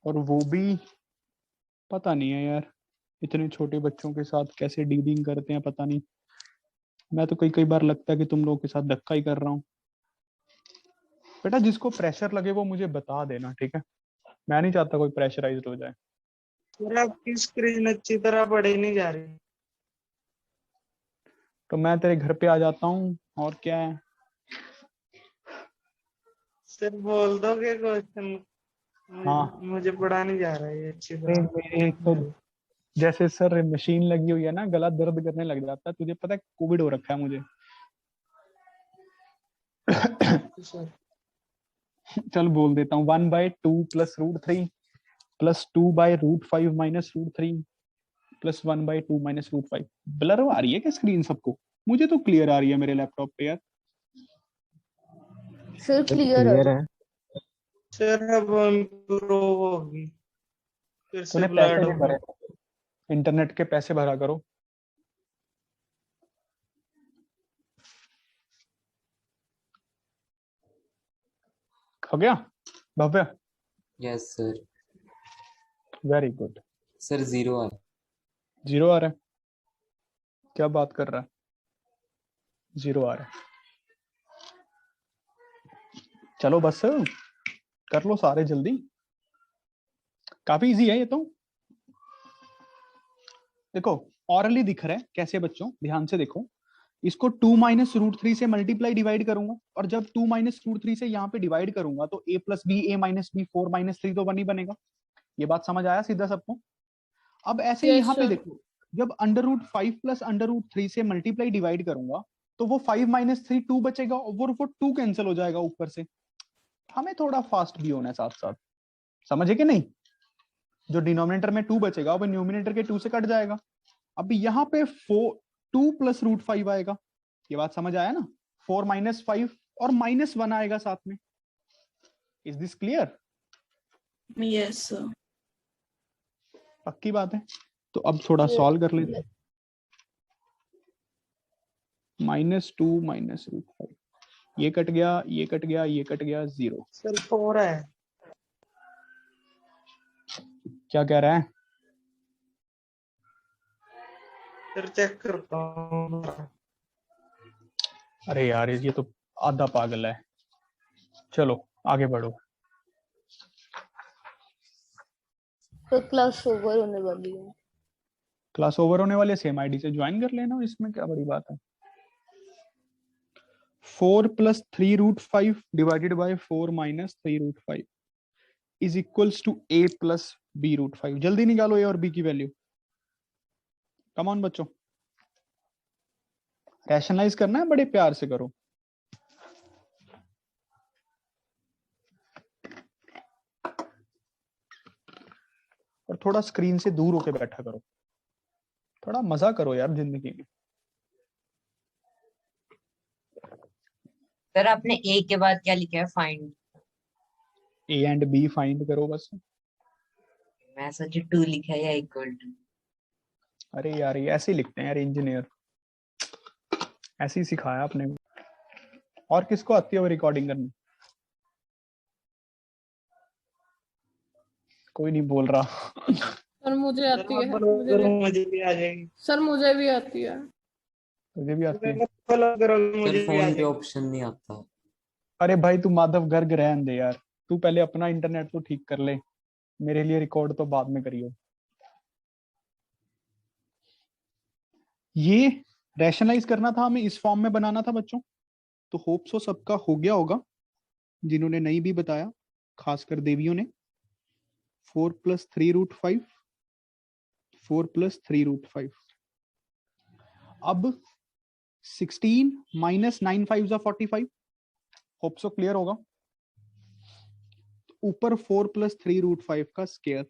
और वो भी पता नहीं है यार, इतने छोटे बच्चों के साथ कैसे डीलिंग करते हैं पता नहीं। मैं तो कई कई बार लगता है कि तुम लोगों के साथ धक्का ही कर रहा हूँ। बेटा जिसको प्रेशर लगे वो मुझे बता देना, ठीक है? मैं नहीं चाहता कोई प्रेशराइज्ड हो जाए। सर आपकी स्क्रीन अच्छी तरह पढ़ी नहीं जा रही। तो मैं तेरे घर पे आ जाता हूँ और क्या है। सर बोल दो कि क्वेश्चन हाँ। मुझे पढ़ा नहीं जा रहा है ये अच्छी मेरे तरह। एक तो जैसे सर मशीन लगी हुई है ना, गला दर्द करने लग जाता है। तुझे पता है कोविड हो रखा है मुझे। सर चल बोल देता हूँ 1/2 प्लस √3 प्लस 2/√5 माइनस √3 प्लस 1/2 माइनस √5। ब्लर आ रही है क्या स्क्रीन सबको? मुझे तो क्लियर आ रही है मेरे लैपटॉप पे यार। सर क्लियर है। सर अब इम्प्रूव होगी, फिर से तूने ब्लड पैसे नहीं होगा। भरे, इंटरनेट के पैसे भरा करो। हो गया Bhavya? Yes sir. Very good. Sir 0 आ 0 आ रहा है? क्या बात कर रहा है? 0 आ रहा है। चलो बस कर लो सारे जल्दी, काफी इजी है ये तो। देखो ऑरली दिख रहा है कैसे बच्चों, ध्यान से देखो। इसको 2 माइनस रूट 3 से मल्टीप्लाई डिवाइड करूंगा, और जब 2 माइनस रूट 3 से यहाँ पे डिवाइड करूंगा तो a plus b, a minus b, 4 minus 3 तो 1 ही बनेगा। ये बात समझ आया सीधा सबको? अब ऐसे Yes, यहाँ पे sir. देखो, जब under root 5 plus under root 3 से मल्टीप्लाई डिवाइड करूंगा तो वो 5 माइनस 3 2 बचेगा, और वो 2 कैंसिल हो जाएगा ऊपर से। हमें थोड़ा फास्ट भी होना है साथ साथ, समझे कि नहीं? जो डिनोमिनेटर में 2 बचेगा वो न्यूमिनेटर के 2 से कट जाएगा। अब यहाँ पे 2 प्लस रूट 5 आएगा। ये बात समझ आया ना? 4 माइनस 5 और माइनस 1 आएगा साथ में। Is this clear? Yes, sir. पक्की बात है? तो अब थोड़ा सॉल्व कर लेते हैं। -2 माइनस रूट 5, ये कट गया, ये कट गया, ये कट गया, 0। सर 4 है। क्या कह रहा है? सर चेक करता हूँ। अरे यार ये तो आधा पागल है। चलो आगे बढ़ो। तो क्लास ओवर होने वाली है। क्लास ओवर होने वाले, सेम आईडी से ज्वाइन कर लेना, इसमें क्या बड़ी बात है। 4 plus 3 root 5 divided by 4 minus 3 root 5 is equals to a plus b root 5। जल्दी निकालो a और b की वैल्यू। कम ऑन बच्चों, रैशनलाइज करना है, बड़े प्यार से करो। और थोड़ा स्क्रीन से दूर होके बैठा करो, थोड़ा मजा करो यार जिंदगी में। सर आपने ए के बाद क्या लिखा है? Find. a and b find करो बस। मैं सोची 2 लिखा है या इक्वल टू। अरे यार ये ऐसे ही लिखते हैं यार इंजीनियर, ऐसे ही सिखाया आपने। और किसको आती है वो रिकॉर्डिंग करनी? कोई नहीं बोल रहा। सर मुझे आती है, मुझे भी आ जाएगी। सर मुझे भी आती है। तुझे भी आती है? फॉलो करो, सर मुझे भी आ फोन पे जाएगी। ऑप्शन नहीं आता। अरे भाई तू माधव गर्ग रहने दे यार, तू पहले अपना इंटरनेट तो ठीक कर ले, मेरे लिए रिकॉर्ड तो बाद में करियो। ये रैशनलाइज करना था हमें, इस फॉर्म में बनाना था बच्चों। तो होप सो सबका हो गया होगा, जिन्होंने नहीं भी बताया, खासकर देवियों ने। 4 प्लस 3 रूट 5, 4 प्लस 3 रूट 5। अब 16 माइनस 9 5 45। होप सो क्लियर होगा। ऊपर 4 प्लस 3 रूट 5 का स्क्वायर,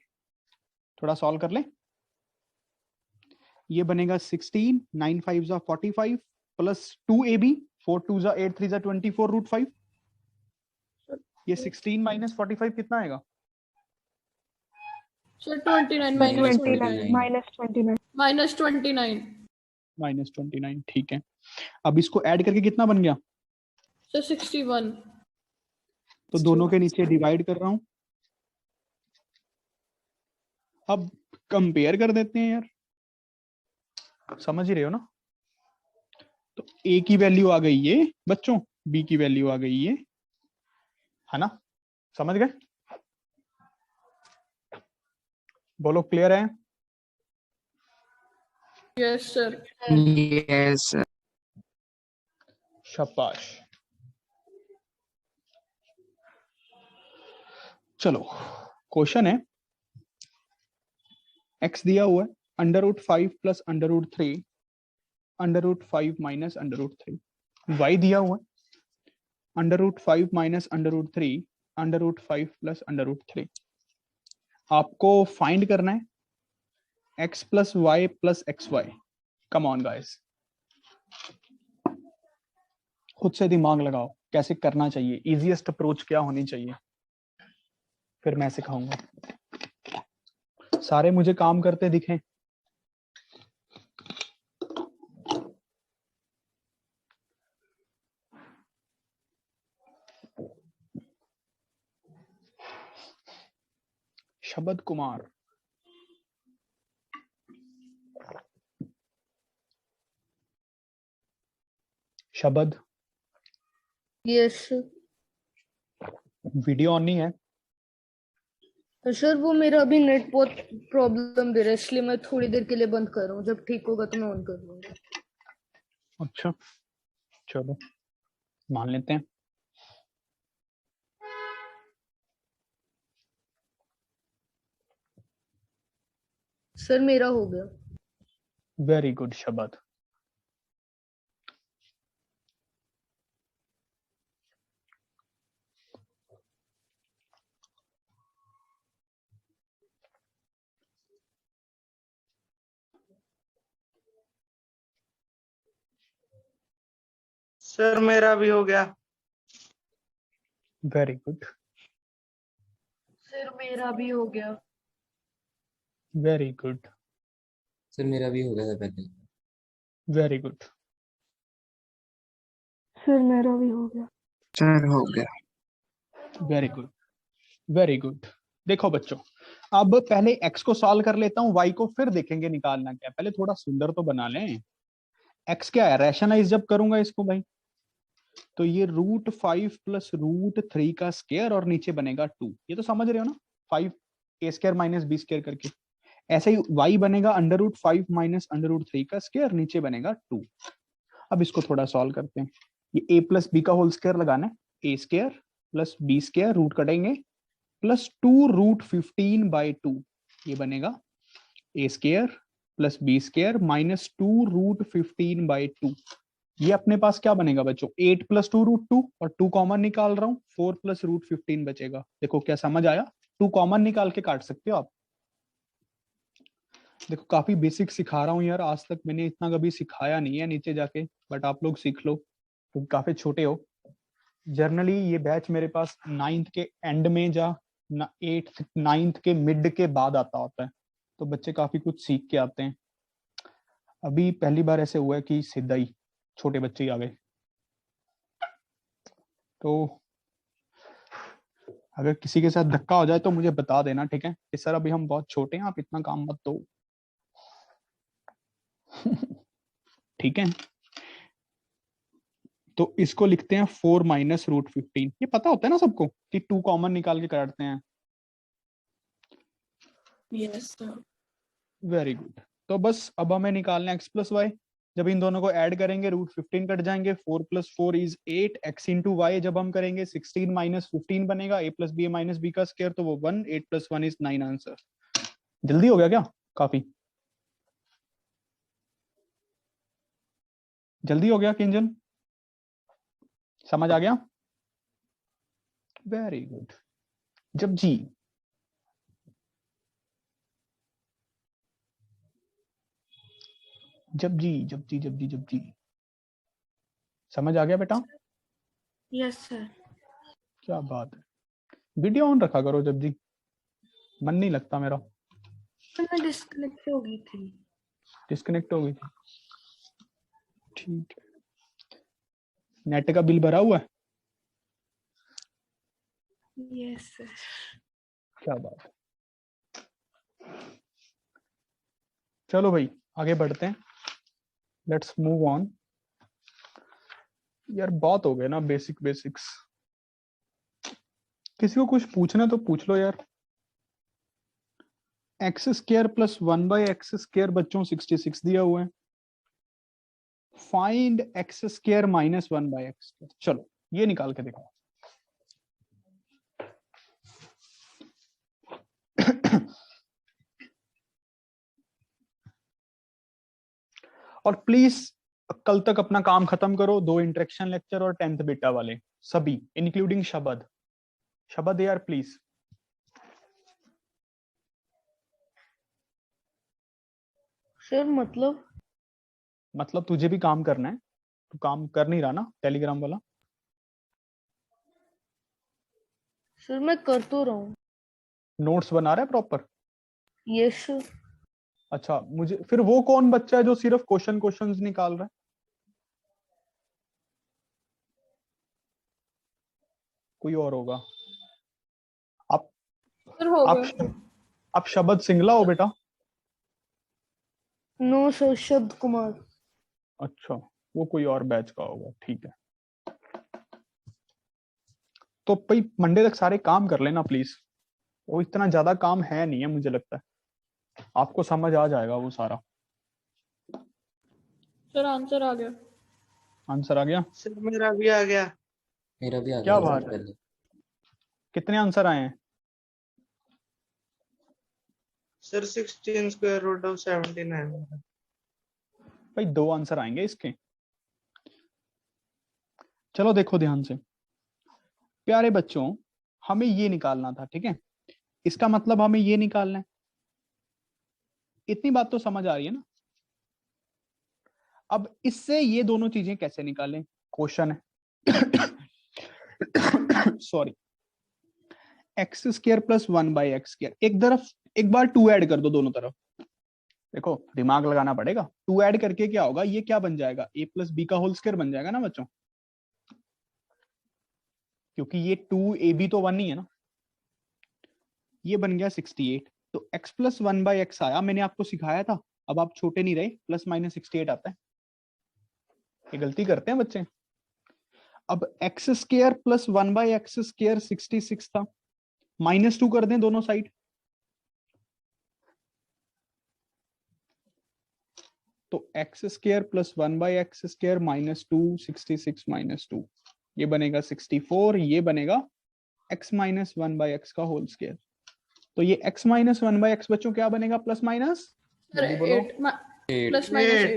थोड़ा सॉल्व कर ले। ये बनेगा 16, 9 5 45 प्लस 2ab, 4 2 8 3 24 रूट 5। ये 16 माइनस 45 कितना आएगा? Sir 29 minus 29 minus 29। माइनस 29, ठीक है। अब इसको ऐड करके कितना बन गया? सर 61। तो दोनों के नीचे डिवाइड कर रहा हूं। अब कंपेयर कर देते हैं यार, समझ ही रहे हो ना? तो a की वैल्यू आ गई ये बच्चों, b की वैल्यू आ गई ये, है ना? समझ गए? बोलो क्लियर है? Yes sir. Yes sir. शाबाश। चलो क्वेश्चन है, x दिया हुआ है under root 5 plus under root 3 under root 5 minus under root 3। y दिया हुआ है under root 5 minus under root 3 under root 5 plus under root 3। आपको फाइंड करना है x plus y plus x y. Come on guys, खुद से दिमाग लगाओ कैसे करना चाहिए, इजीएस्ट अप्रोच क्या होनी चाहिए, फिर मैं सिखाऊंगा। सारे मुझे काम करते दिखें। शबद कुमार, शबद, यस वीडियो ऑन नहीं है? तो सर वो मेरा अभी नेट बहुत प्रॉब्लम दे रहा है, इसलिए मैं थोड़ी देर के लिए बंद कर रहा हूँ, जब ठीक होगा तो मैं ऑन कर लूंगा। अच्छा चलो मान लेते हैं। सर मेरा हो गया। वेरी गुड शबद। सर मेरा भी हो गया। Very good. सर मेरा भी हो गया। Very good. सर मेरा भी हो गया था पहले। Very good. सर मेरा भी हो गया। सर हो गया। Very good. Very good. देखो बच्चों, अब पहले x को सॉल्व कर लेता हूँ, y को फिर देखेंगे निकालना क्या। पहले थोड़ा सुंदर तो बना लें। x क्या है, रैशनलाइज जब करूंगा इसको भाई, तो ये √5 प्लस √3 का स्क्वायर और नीचे बनेगा 2। ये तो समझ रहे हो ना, 5 a square minus b square करके। ऐसे ही y बनेगा √5 माइनस √3 का स्क्वायर, नीचे बनेगा 2। अब इसको थोड़ा सॉल्व करते हैं। ये a प्लस बी का होल स्क्वायर लगाना है, a square plus b square, root कटेंगे, प्लस 2√15/2, ये बनेगा a square plus b square minus 2√15/2। ये अपने पास क्या बनेगा बच्चों, 8 प्लस 2√2, और 2 कॉमन निकाल रहा हूँ, 4 प्लस √15 बचेगा। देखो क्या समझ आया, 2 कॉमन निकाल के काट सकते हो आप। देखो काफी बेसिक सिखा रहा हूँ यार, आज तक मैंने इतना कभी सिखाया नहीं है नीचे जाके, बट आप लोग सीख लो क्योंकि काफी छोटे हो। जनरली ये बैच मेरे पास 9th के एंड में या 8th 9th के मिड के बाद आता होता है, तो बच्चे काफी कुछ सीख के आते हैं। अभी पहली बार ऐसे हुआ है कि सीधा ही छोटे बच्चे ही आ गए। तो अगर किसी के साथ धक्का हो जाए तो मुझे बता देना, ठीक है कि सर अभी हम बहुत छोटे हैं, आप इतना काम मत दो। ठीक है, तो इसको लिखते हैं 4 माइनस √15। ये पता होता है ना सबको कि 2 कॉमन निकाल के काटते हैं। Yes sir. Very good. तो बस अब हमें निकालना है x प्लस वाई। जब इन दोनों को ऐड करेंगे √15 कट जाएंगे, 4 plus 4 is 8, x into y जब हम करेंगे 16 माइनस 15 बनेगा, a plus b minus B का स्क्वायर, तो वो 1, 8 प्लस 1 इज 9 आंसर। जल्दी हो गया क्या, काफी जल्दी हो गया किंजन, समझ आ गया। Very good. जब जी जब जी जब जी जब जी जब जी समझ आ गया बेटा। Yes sir. क्या बात है, वीडियो ऑन रखा करो जब जी, मन नहीं लगता मेरा। मैं डिस्कनेक्ट हो गई थी। डिस्कनेक्ट हो गई थी, ठीक है। नेट का बिल भरा हुआ है। Yes sir. क्या बात है, चलो भाई आगे बढ़ते हैं, लेट्स मूव ऑन। यार बहुत हो गए ना बेसिक बेसिक्स, किसी को कुछ पूछना तो पूछ लो यार। एक्स स्क्वायर प्लस 1/x² बच्चों 66 दिया हुआ है। Find x square minus 1/x²। चलो ये निकाल के दिखाओ। और प्लीज कल तक अपना काम खत्म करो, 2 इंटरेक्शन लेक्चर और 10th बीटा वाले सभी, इंक्लूडिंग शबद। शबद यार प्लीज। सर मतलब तुझे भी काम करना है, तू काम कर नहीं रहा ना टेलीग्राम वाला। सर मैं कर तो रहा हूँ। नोट्स बना रहा है प्रॉपर। Yes sir. अच्छा, मुझे फिर वो कौन बच्चा है जो सिर्फ क्वेश्चंस निकाल रहा है? कोई और होगा। आप सर हो आप गया। आप शबद सिंगला हो बेटा? नो सर, शब्द कुमार। अच्छा, वो कोई और बैच का होगा, ठीक है। तो भाई मंडे तक सारे काम कर लेना प्लीज। वो इतना ज्यादा काम है नहीं है, मुझे लगता है आपको समझ आ जाएगा वो सारा। सर आंसर आ गया। आंसर आ गया? सर मेरा भी आ गया। मेरा भी आ क्या गया बात सर है। पहले। कितने आंसर आए हैं? Sir 16 square root of 79। भाई 2 आंसर आएंगे इसके। चलो देखो ध्यान से प्यारे बच्चों, हमें ये निकालना था, ठीक है। इसका मतलब हमें ये निकालना है। इतनी बात तो समझ आ रही है ना। अब इससे ये दोनों चीजें कैसे निकालें, क्वेश्चन है। Sorry. X square plus 1/x², एक तरफ एक बार 2 ऐड कर दो दोनों तरफ। देखो दिमाग लगाना पड़ेगा। 2 ऐड करके क्या होगा, ये क्या बन जाएगा, a प्लस बी का होल स्क्वायर बन जाएगा ना बच्चों, क्योंकि ये 2ab तो 1 ही है ना। ये बन गया 68। तो x प्लस 1/x आया, मैंने आपको सिखाया था। अब आप छोटे नहीं रहे, प्लस माइनस 68 आता है। ये गलती करते हैं बच्चे। अब x² प्लस 1/x² 66 था, -2 कर दें दोनों साइड। तो x² प्लस 1/x² -2 66 -2, ये बनेगा 64। ये बनेगा x माइनस 1/x का होल स्क्वायर। तो ये x माइनस 1/x बच्चों क्या बनेगा, प्लस माइनस, सर जल्दी बोलो। 8 प्लस माइनस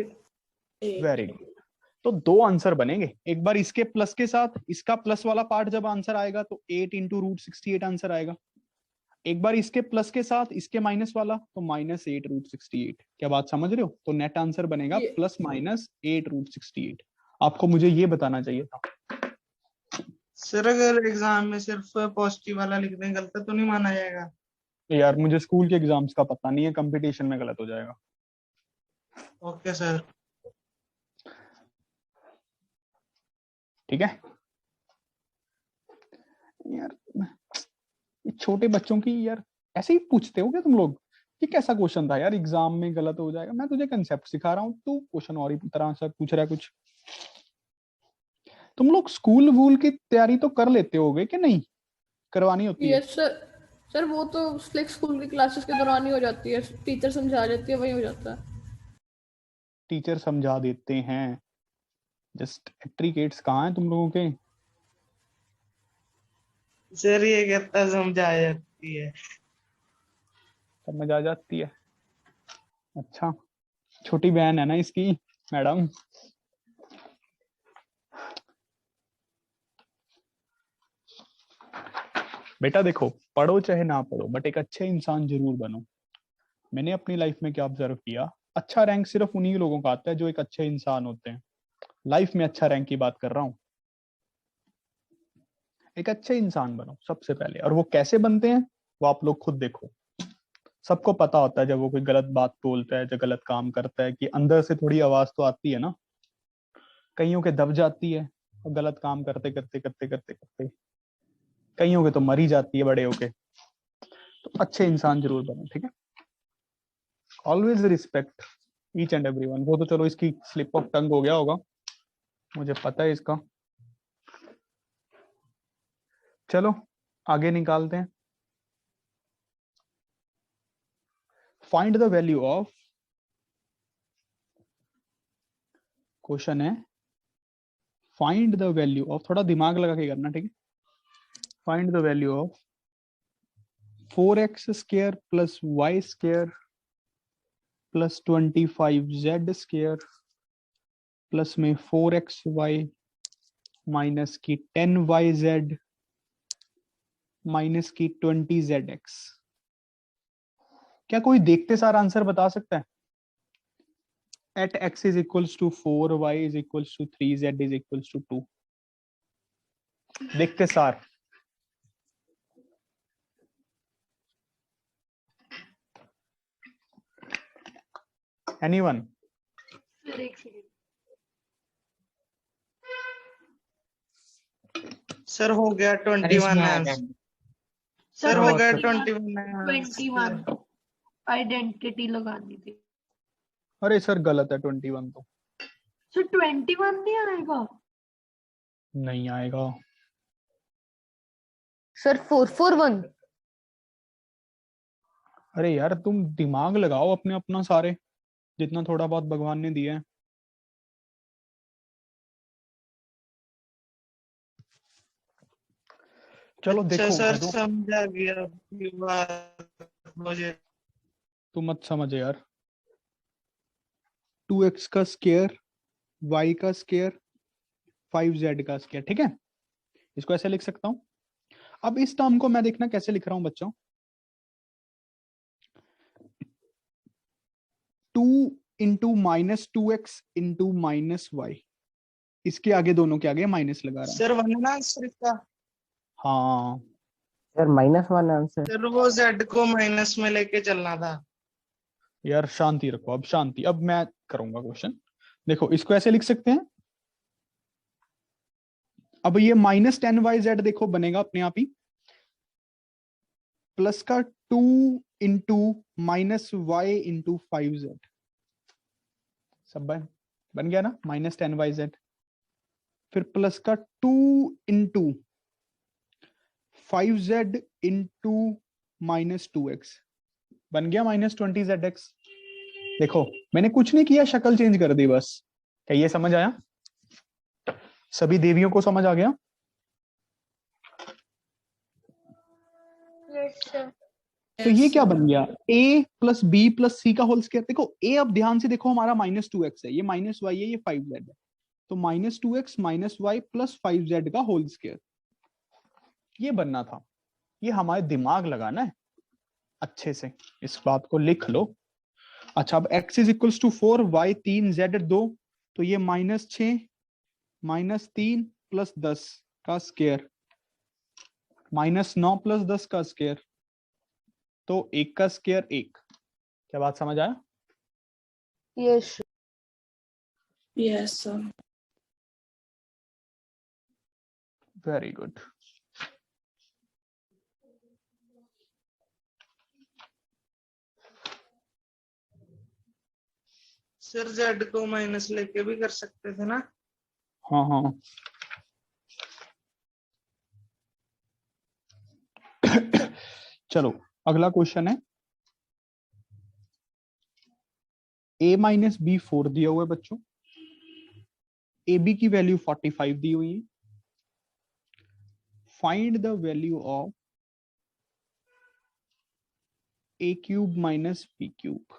8। Very good. तो 2 आंसर बनेंगे, एक बार इसके प्लस के साथ, इसका प्लस वाला पार्ट जब आंसर आएगा तो 8 इंटू रूट 68 आंसर आएगा। एक बार इसके प्लस के साथ इसके माइनस वाला तो -8 रूट 68। क्या बात समझ रहे हो? तो नेट आंसर बनेगा ये- प्लस माइनस 8 रूट 68। आपको मुझे ये बताना चाहिए था। सर अगर एग्जाम में सिर्फ पॉजिटिव वाला लिख दें गलत तो नहीं माना जाएगा? यार मुझे स्कूल के एग्जाम्स का पता नहीं है, कंपटीशन में गलत हो जाएगा। Okay sir. ठीक है यार, ये छोटे बच्चों की यार ऐसे ही पूछते हो क्या तुम लोग? ये कैसा क्वेश्चन था यार, एग्जाम में गलत हो जाएगा। मैं तुझे कंसेप्ट सिखा रहा हूँ, तू क्वेश्चन और ही तरह से पूछ रहा है कुछ। तुम लोग स्कूल वूल की तैयारी तो कर लेते होगे कि नहीं, करवानी होती है? Yes sir. सर वो तो स्लिक स्कूल की क्लासेस के दौरान ही हो जाती है, टीचर समझा देती है, वही हो जाता है। टीचर समझा देते हैं। जस्ट एट्रिकेट्स कहाँ हैं तुम लोगों के? सर ये कहता समझ आ जाती है। समझ आ जाती है। अच्छा, छोटी बहन है ना इसकी, मैडम। बेटा देखो, पढ़ो चाहे ना पढ़ो, बट एक अच्छे इंसान जरूर बनो। मैंने अपनी लाइफ में क्या ऑब्जर्व किया, अच्छा रैंक सिर्फ उन्हीं लोगों का आता है जो एक अच्छे इंसान होते हैं। लाइफ में अच्छा रैंक की बात कर रहा हूँ। एक अच्छे इंसान बनो सबसे पहले, और वो कैसे बनते हैं वो आप लोग खुद देखो। सबको पता होता है जब वो कोई गलत बात बोलता है, जब गलत काम करता है, कि अंदर से थोड़ी आवाज तो आती है ना। कईयों के दब जाती है और गलत काम करते करते करते करते करते, कईयों के तो मर ही जाती है बड़े होके। तो अच्छे इंसान जरूर बनो, ठीक है। Always respect each and everyone. वो तो चलो इसकी स्लिप ऑफ टंग हो गया होगा, मुझे पता है इसका। चलो आगे निकालते हैं। Find the value of, question है फाइंड द वैल्यू ऑफ, थोड़ा दिमाग लगा के करना, ठीक है। Find the value of 4x² plus y² plus 25z² plus में 4xy माइनस की 10yz माइनस की 20zx। क्या कोई देखते सार आंसर बता सकता है? At x is equals to 4, y is equals to 3, z is equals to 2। देखते सार एनीवन? सर हो गया अरे 21 इसमें आ आंसर। जाएंगे। सर सर हो वो गया थी 21 21 आइडेंटिटी लगानी थी। अरे सर गलत है, 21 तो सर 21 नहीं आएगा। नहीं आएगा। सर 441 अरे यार तुम दिमाग लगाओ अपने अपना सारे, जितना थोड़ा बहुत भगवान ने दिया है। चलो अच्छा देखो सर, दो, समझा गया आपकी बात मुझे। तुम मत समझ यार। 2x का स्क्वायर, y का स्क्वायर, 5z का स्क्वायर, ठीक है, इसको ऐसे लिख सकता हूं। अब इस टर्म को मैं देखना कैसे लिख रहा हूं बच्चों, 2 into minus 2x into minus y, इसके आगे दोनों के आगे माइनस लगा रहा हूं। सर वन ना आंसर इसका? हाँ सर -1 आंसर। सर वो जेड को माइनस में लेके चलना था। यार शांति रखो, अब शांति, अब मैं करूंगा क्वेश्चन। देखो इसको ऐसे लिख सकते हैं, अब ये -10yz देखो बनेगा अपने आप ही, प्लस का 2 into minus Y into 5z, सब बन गया ना, -10yz, फिर प्लस का 2 इंटू 5z इंटू -2x, बन गया -20zx। देखो मैंने कुछ नहीं किया, शक्ल चेंज कर दी बस। क्या ये समझ आया? सभी देवियों को समझ आ गया? Yes, sir. तो ये क्या बन गया, a plus B plus C का होल स्क्वायर। देखो a, अब ध्यान से देखो, हमारा -2x है, ये -y है, ये 5z है, तो -2x -y प्लस 5z का होल स्क्वायर, ये बनना था। ये हमारे दिमाग लगाना है अच्छे से, इस बात को लिख लो। अच्छा अब x is equals to 4, y 3, z 2, तो ये -6 -3 प्लस 10 का स्क्वायर, -9 प्लस 10 का स्क्वायर, तो 1 का स्क्वायर 1। क्या बात समझ आया? Yes Yes, sir. Very good. Sir Z को माइनस लेके भी कर सकते थे ना? हाँ हाँ चलो अगला क्वेश्चन है, a माइनस बी 4 दिया हुआ है बच्चों, ए बी की वैल्यू 45 दी हुई है, find the value of a cube minus B cube.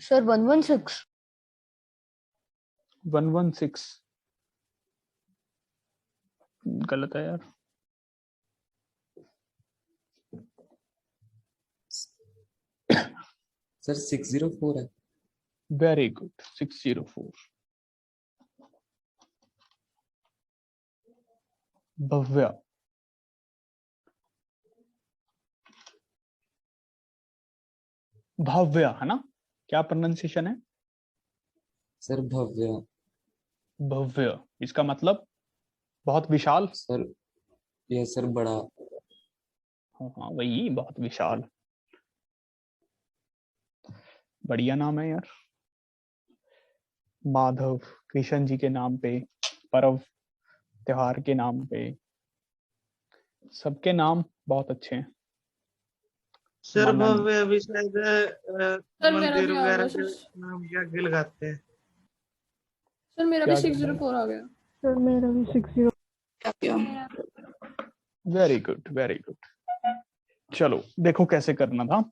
Sir 116। 116 गलत है यार। सर 604 है। Very good, 604। भव्य, भव्य है ना, क्या प्रोनाउंसिएशन है? सर भव्य। भव्य, इसका मतलब बहुत विशाल। सर यह सर बड़ा। हाँ हाँ वही, बहुत विशाल, बढ़िया नाम है यार। माधव, कृष्ण जी के नाम पे, पर्व त्योहार के नाम पे, सबके नाम बहुत अच्छे हैं। सर माना नहीं। भव्य अभी शायद सर मेरा मंदिर भी आ वगैरह गया के सर। नाम के आगे लगाते हैं। सर मेरा भी क्या 604 आ गया। सर मेरा भी 60। Very good very good. चलो देखो कैसे करना था,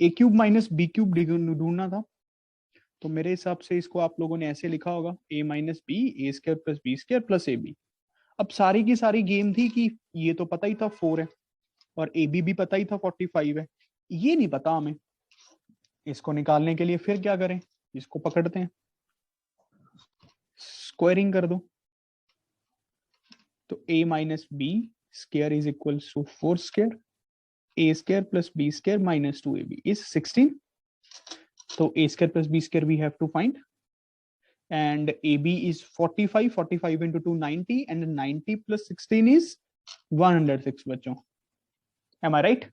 ए क्यूब माइनस बी क्यूब ढूंढना था, तो मेरे हिसाब से इसको आप लोगों ने ऐसे लिखा होगा, a minus B, a square plus b square plus a b. अब सारी की सारी गेम थी कि ये तो पता ही था 4 है, और ए बी भी पता ही था 45 है, ये नहीं पता हमें। इसको निकालने के लिए फिर क्या करें, इसको पकड़ते हैं, स्क्वायरिंग कर दो, तो a minus b square is equal to 4 square, a square plus b square minus 2ab is 16। So a square plus b square we have to find, and AB is 45. 45 into 2 90, and 90 plus 16 is 106 बच्चों. Am I right?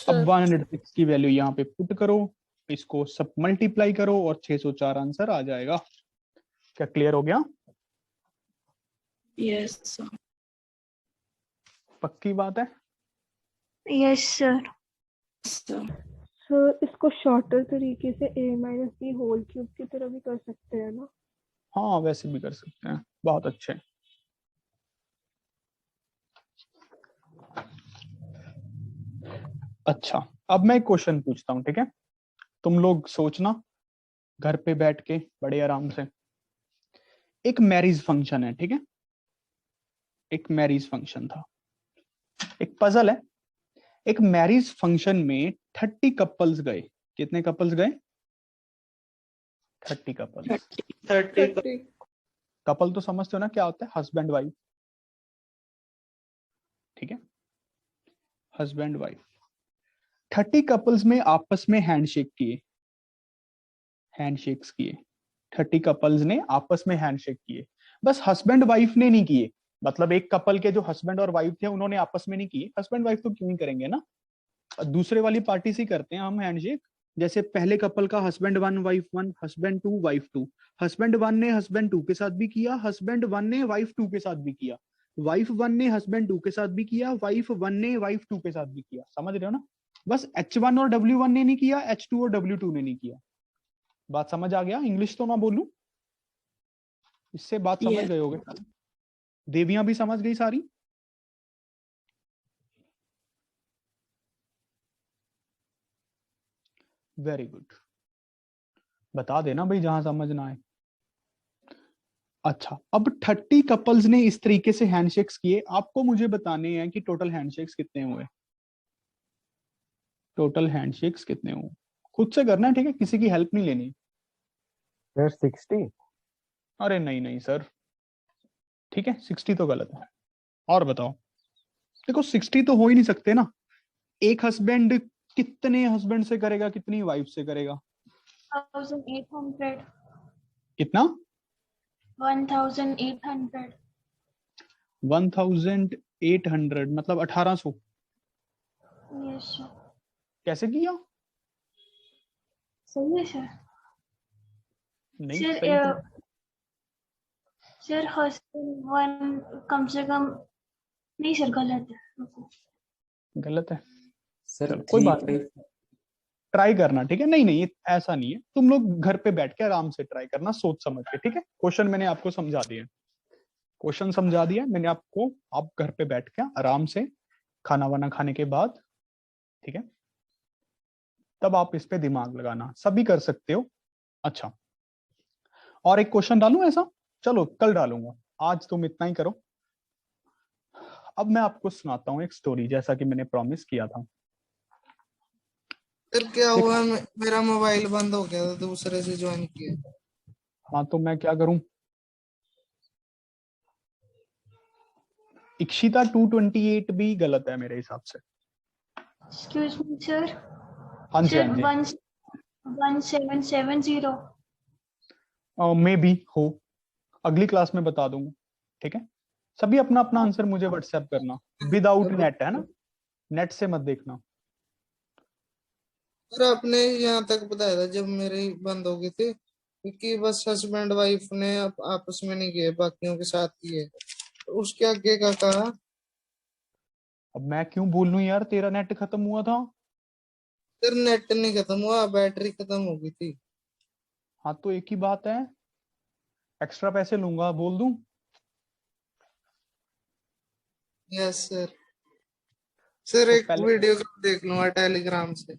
अब 106 की value यहाँ पे put करो, इसको सब multiply करो और 604 आंसर आ जाएगा. क्या क्लियर हो गया? Yes sir. पक्की बात है? Yes sir. सर इसको शॉर्टर तरीके से a minus b whole cube की तरह भी कर सकते हैं ना? हाँ वैसे भी कर सकते हैं. बहुत अच्छे. अच्छा, अब मैं एक क्वेश्चन पूछता हूँ, ठीक है? तुम लोग सोचना घर पे बैठ के बड़े आराम से. एक मैरिज फंक्शन है, ठीक है? एक मैरिज फंक्शन था. एक पजल है. एक मैरिज फंक्शन में 30 कपल्स गए. कितने कपल्स गए? 30 कपल्स. 30 कपल तो समझते हो ना क्या होता है? Husband wife. ठीक है, हस्बैंड वाइफ. 30 कपल्स में आपस में हैंडशेक किए. हैंडशेक्स किए. 30 कपल्स ने आपस में हैंडशेक किए. बस हस्बैंड वाइफ ने नहीं किए. मतलब एक कपल के जो हस्बैंड और वाइफ थे उन्होंने आपस में नहीं किए. हस्बैंड वाइफ तो क्यों ही करेंगे ना, दूसरे वाली पार्टी से करते हैं हम हैंडशेक. जैसे पहले कपल का husband 1 wife 1, husband 2 wife 2. Husband 1 ने हस्बैंड 2 के साथ भी किया, हस्बैंड 1 ने वाइफ 2 के साथ भी किया, वाइफ 1 ने हस्बैंड 2 के साथ भी किया, वाइफ 1 ने वाइफ 2 के साथ भी किया. समझ रहे हो ना? बस H1 और W1 ने नहीं किया, H2 और W2 ने नहीं किया. बात समझ आ गया? इंग्लिश तो ना बोलूं, इससे बात समझ गए होगे. देवियां भी समझ गई सारी? Very good. बता देना भाई जहां समझ ना आए. अच्छा, अब 30 कपल्स ने इस तरीके से हैंडशेक्स किए. आपको मुझे बताने हैं कि टोटल हैंडशेक्स कितने हुए. टोटल हैंडशेक्स कितने हुए? खुद से करना है, ठीक है? किसी की हेल्प नहीं लेनी. सर 60. अरे नहीं नहीं सर, ठीक है 60 तो गलत है. और बताओ. देखो 60 तो हो ही नहीं सकते ना. एक हस्बैंड कितने हस्बैंड से करेगा, कितनी वाइफ से करेगा? 1800. कितना? 1800. 1800 मतलब 1800. Yes sir. कैसे किया? सही है सर. नहीं सर सही तो- सर हस्बैंड 1 कम से कम नहीं सर, गलत है. गलत है. सर चलो, कोई बात नहीं. ट्राई करना, ठीक है? नहीं नहीं ये ऐसा नहीं है. तुम लोग घर पे बैठ के आराम से ट्राई करना, सोच समझ के, ठीक है? क्वेश्चन मैंने आपको समझा दिया. क्वेश्चन समझा दिया मैंने आपको. आप घर पे बैठ के आराम से खाना वाना खाने के बाद, ठीक है, तब आप इस पे दिमाग लगाना. सभी कर सकते हो. अच्छा, और एक क्वेश्चन डालूं ऐसा? चलो कल डालूंगा, आज तुम इतना ही करो. अब मैं आपको सुनाता हूँ एक स्टोरी, जैसा कि मैंने प्रॉमिस किया था. फिर क्या हुआ, मेरा मोबाइल बंद हो गया था, दूसरे से ज्वाइन किया. हाँ तो मैं क्या करूं? इक्षिता 228 भी गलत है मेरे हिसाब से. Excuse me sir. हाँ जी सर हाँ जी. 1770. मे बी हो, अगली क्लास में बता दूंगा, ठीक है? सभी अपना अपना आंसर मुझे व्हाट्सएप करना, विदाउट नेट, है ना? नेट से मत देखना. सर आपने यहाँ तक बताया था जब मेरी बंद हो गई थी, क्योंकि बस हस्बैंड वाइफ ने आपस में नहीं किए, बाकियों के साथ किए. तो उसके आगे का कहा. अब मैं क्यों बोल लूं यार, तेरा नेट खत्म हुआ था. सर नेट नहीं खत्म हुआ, बैटरी खत्म हो गई थी. हाँ तो एक ही बात है. एक्स्ट्रा पैसे लूंगा, बोल दूं? Yes sir. सर तो एक पहले वीडियो देख लूंगा टेलीग्राम से.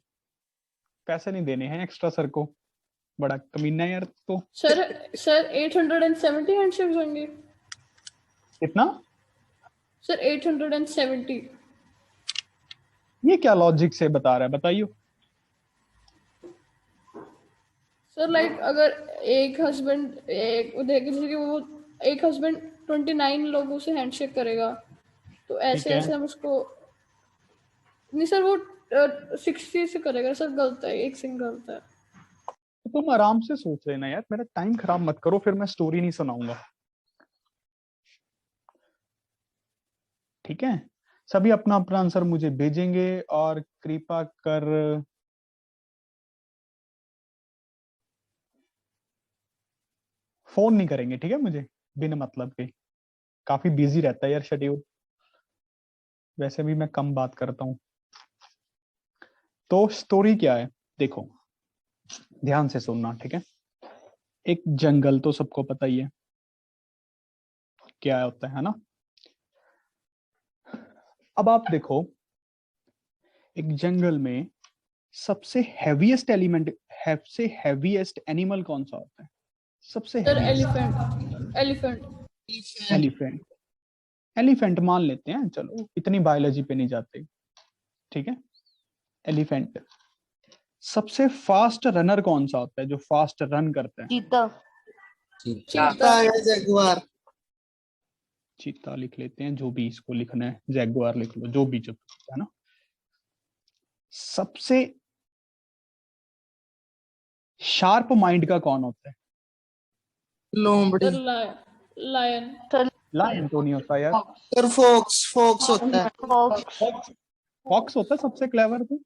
पैसे नहीं देने हैं एक्स्ट्रा सर को. बड़ा कमीना है यार. तो सर 870 हैंडशेक्स होंगे. कितना? सर 870. ये क्या लॉजिक से बता रहा है, बताइए. सर लाइक अगर एक हस्बैंड जैसे कि वो एक हस्बैंड 29 लोगों से हैंडशेक करेगा, तो ऐसे है. ऐसे हम उसको नहीं सर, वो 60 से करेगा सर, गलत है, एक सिंग गलत है। तो तुम आराम से सोच लेना यार, मेरा टाइम खराब मत करो, फिर मैं स्टोरी नहीं सुनाऊंगा। ठीक है, सभी अपना अपना आंसर मुझे भेजेंगे और कृपा कर फोन नहीं करेंगे, ठीक है, मुझे बिना मतलब के। काफी बिजी रहता है यार शेड्यूल, वैसे भी मैं कम बात करता हूँ। तो स्टोरी क्या है, देखो ध्यान से सुनना, ठीक है। एक जंगल तो सबको पता ही है क्या होता है ना। अब आप देखो, एक जंगल में सबसे हैवीएस्ट एलिमेंट, सबसे हैवीएस्ट एनिमल कौन सा होता है? सबसे सर heaviest? एलिफेंट। एलिफेंट मान लेते हैं, चलो इतनी बायोलॉजी पे नहीं जाते, ठीक है। एलिफेंट। सबसे फास्ट रनर कौन सा होता है, जो फास्ट रन करता है? चीता। चीता या जगुआर। चीता लिख लेते हैं, जो भी इसको लिखना है, जैगुआर लिख लो, जो भी, जब है ना। सबसे शार्प माइंड का कौन होता है? लोमड़ी। Sir lion. लायन तो नहीं होता यार। सर फोक्स होता है। फॉक्स होता है सबसे क्लेवर। तो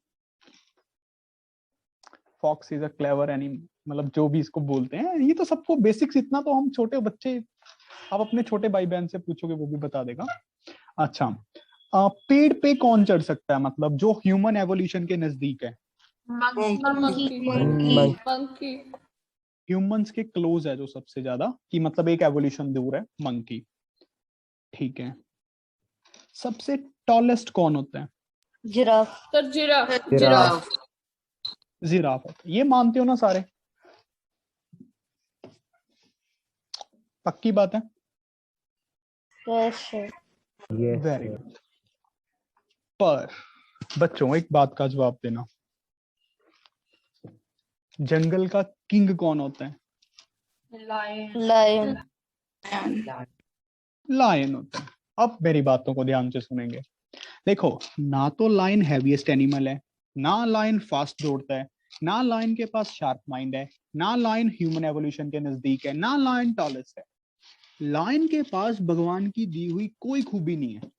fox is a clever animal, मतलब जो भी इसको बोलते हैं, ये तो सबको बेसिक्स, इतना तो हम छोटे बच्चे, आप अपने छोटे भाई बहन से पूछोगे वो भी बता देगा। अच्छा, पेड़ पे कौन चढ़ सकता है, मतलब जो ह्यूमन एवोल्यूशन के नजदीक है? मंकी। ह्यूमंस के क्लोज है जो सबसे ज्यादा, कि मतलब एक एवोल्यूशन दूर है, मंकी। ठीक है। सबसे टॉलेस्ट कौन होता है? जिराफ। Sir giraffe. जिराफ होता है, ये मानते हो ना सारे? पक्की बात है? Very good. पर बच्चों एक बात का जवाब देना, जंगल का किंग कौन होता है? लायन। लायन होता है। अब मेरी बातों को ध्यान से सुनेंगे। देखो, ना तो लायन हैवीएस्ट एनिमल है, ना लायन फास्ट दौड़ता है, ना लायन के पास शार्प माइंड है, ना लायन ह्यूमन एवोल्यूशन के नजदीक है, ना लायन टॉलेस्ट है। लायन के पास भगवान की दी हुई कोई खूबी नहीं है।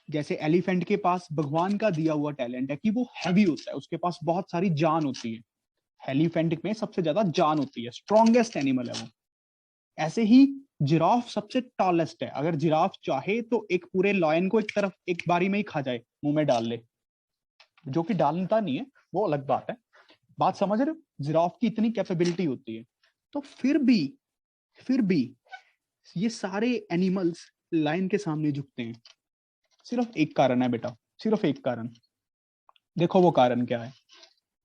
जैसे एलिफेंट के पास भगवान का दिया हुआ टैलेंट है कि वो हैवी होता है, उसके पास बहुत सारी जान होती है। एलिफेंट में सबसे ज्यादा जान होती है, स्ट्रॉन्गेस्ट एनिमल है वो। ऐसे ही जिराफ सबसे टॉलेस्ट है, अगर जिराफ चाहे तो एक पूरे लायन को एक तरफ एक बारी में ही खा जाए, मुंह में डाल ले, जो कि डालता नहीं है, वो अलग बात है। बात समझ रहे हो? जिराफ की इतनी कैपेबिलिटी होती है। तो फिर भी ये सारे एनिमल्स लायन के सामने झुकते हैं। सिर्फ एक कारण है बेटा, सिर्फ एक कारण। देखो वो कारण क्या है?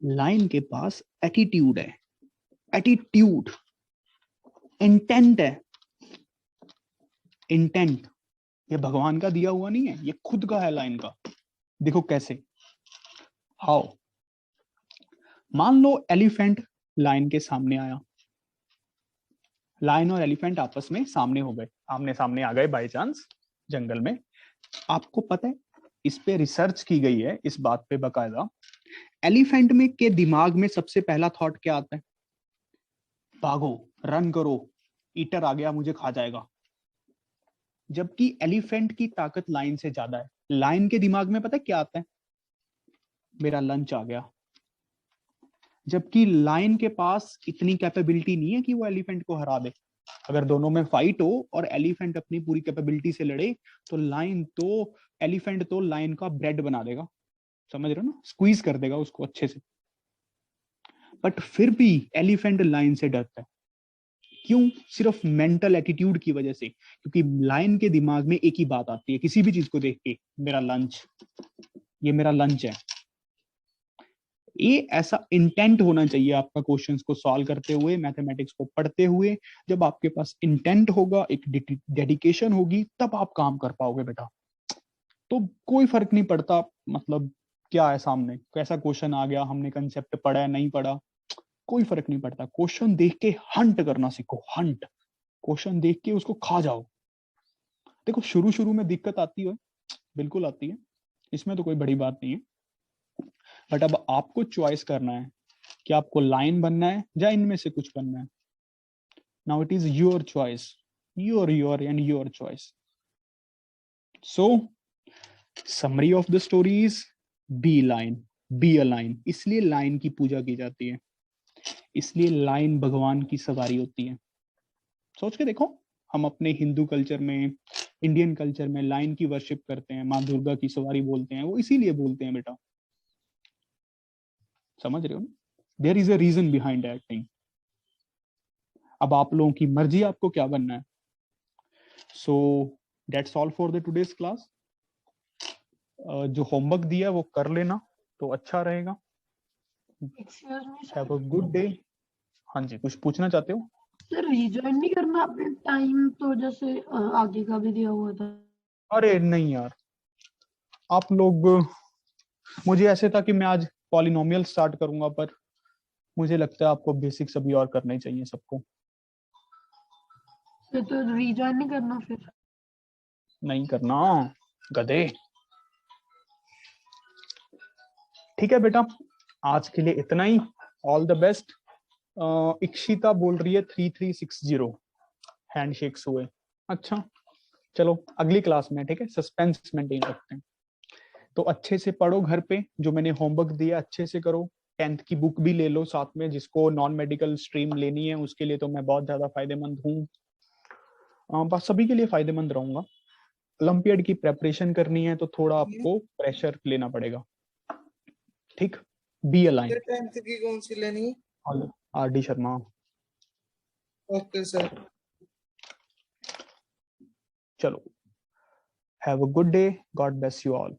लायन के पास एटीट्यूड है, एटीट्यूड, इंटेंट है। इंटेंट ये भगवान का दिया हुआ नहीं है, ये खुद का है लायन का। देखो कैसे, हाउ। मान लो एलिफेंट लायन के सामने आया, लायन और एलिफेंट आपस में सामने हो गए, आमने सामने आ गए बाय चांस जंगल में। आपको पता है, इस पे रिसर्च की गई है, इस बात पे बकायदा। एलिफेंट में के दिमाग में सबसे पहला थॉट क्या आता है? भागो, रन करो, ईटर आ गया मुझे खा जाएगा। जबकि एलिफेंट की ताकत लायन से ज्यादा है। लायन के दिमाग में पता है क्या आता है? मेरा लंच आ गया। जबकि लायन के पास इतनी कैपेबिलिटी नहीं है कि वो एलिफेंट को हरा दे। अगर दोनों में फाइट हो और एलिफेंट अपनी पूरी कैपेबिलिटी से लड़े, तो एलिफेंट तो लायन का ब्रेड बना देगा, समझ रहे हो ना, स्क्वीज कर देगा उसको अच्छे से। बट फिर भी एलिफेंट लायन से डरता है। क्यों? सिर्फ मेंटल एटीट्यूड की वजह से। क्योंकि लायन के दिमाग में एक ही बात आती है किसी भी चीज को देख के, मेरा लंच, ये मेरा लंच है। ये ऐसा इंटेंट होना चाहिए आपका क्वेश्चंस को सॉल्व करते हुए, मैथमेटिक्स को पढ़ते हुए। जब आपके पास इंटेंट होगा, एक डेडिकेशन होगी, तब आप काम कर पाओगे बेटा। तो कोई फर्क नहीं पड़ता मतलब क्या है सामने, कैसा क्वेश्चन आ गया, हमने कंसेप्ट पढ़ा है नहीं पढ़ा, कोई फर्क नहीं पड़ता। क्वेश्चन देख के हंट करना सीखो, हंट। क्वेश्चन देख के उसको खा जाओ। देखो शुरू शुरू में दिक्कत आती है, बिल्कुल आती है, इसमें तो कोई बड़ी बात नहीं है। बट अब आपको चॉइस करना है कि आपको लाइन बनना है या इनमें से कुछ बनना है. Now it is your choice, your and your choice. So summary of the story is be lion, be a lion. इसलिए लाइन की पूजा की जाती है, इसलिए लाइन भगवान की सवारी होती है. सोच के देखो, हम अपने हिंदू कल्चर में, इंडियन कल्चर में लाइन की वर्शिप करते हैं, माँ दुर्गा की सवारी बोलते हैं, वो इसीलिए बोलते हैं बेटा. समझ रहे हो? There is a reason behind that thing. अब आप लोगों की मर्जी, आपको क्या बनना है. So that's all for the today's class. जो होमवर्क दिया है वो कर लेना तो अच्छा रहेगा. Excuse me have a good day. हाँ जी, कुछ पूछना चाहते हो? सर रिजॉइन नहीं करना आपने टाइम तो जैसे आगे का भी दिया हुआ था. अरे नहीं यार, आप लोग, मुझे ऐसे था कि मैं आज पॉलिनोमियल स्टार्ट करूंगा, पर मुझे लगता है आपको बेसिक्स अभी और करने चाहिए सबको. तो रिजॉइन नहीं करना फिर? नहीं करना गधे. ठीक है बेटा, आज के लिए इतना ही. All the best. इक्षिता बोल रही है 3360 हैंडशेक्स हुए. अच्छा चलो अगली क्लास में, ठीक है, सस्पेंस मेंटेन रखते हैं. तो अच्छे से पढ़ो घर पे, जो मैंने होमवर्क दिया अच्छे से करो. 10th की बुक भी ले लो साथ में, जिसको नॉन मेडिकल स्ट्रीम लेनी है उसके लिए तो मैं बहुत ज्यादा फायदेमंद हूँ. बस सभी के लिए फायदेमंद रहूंगा. ओलंपियाड की प्रेपरेशन करनी है तो थोड़ा आपको प्रेशर लेना पड़ेगा. ठीक, बी अ लाइन. 10th की कौन सी लेनी है? आर.डी. शर्मा. Okay sir. चलो, have a good day. God bless you all.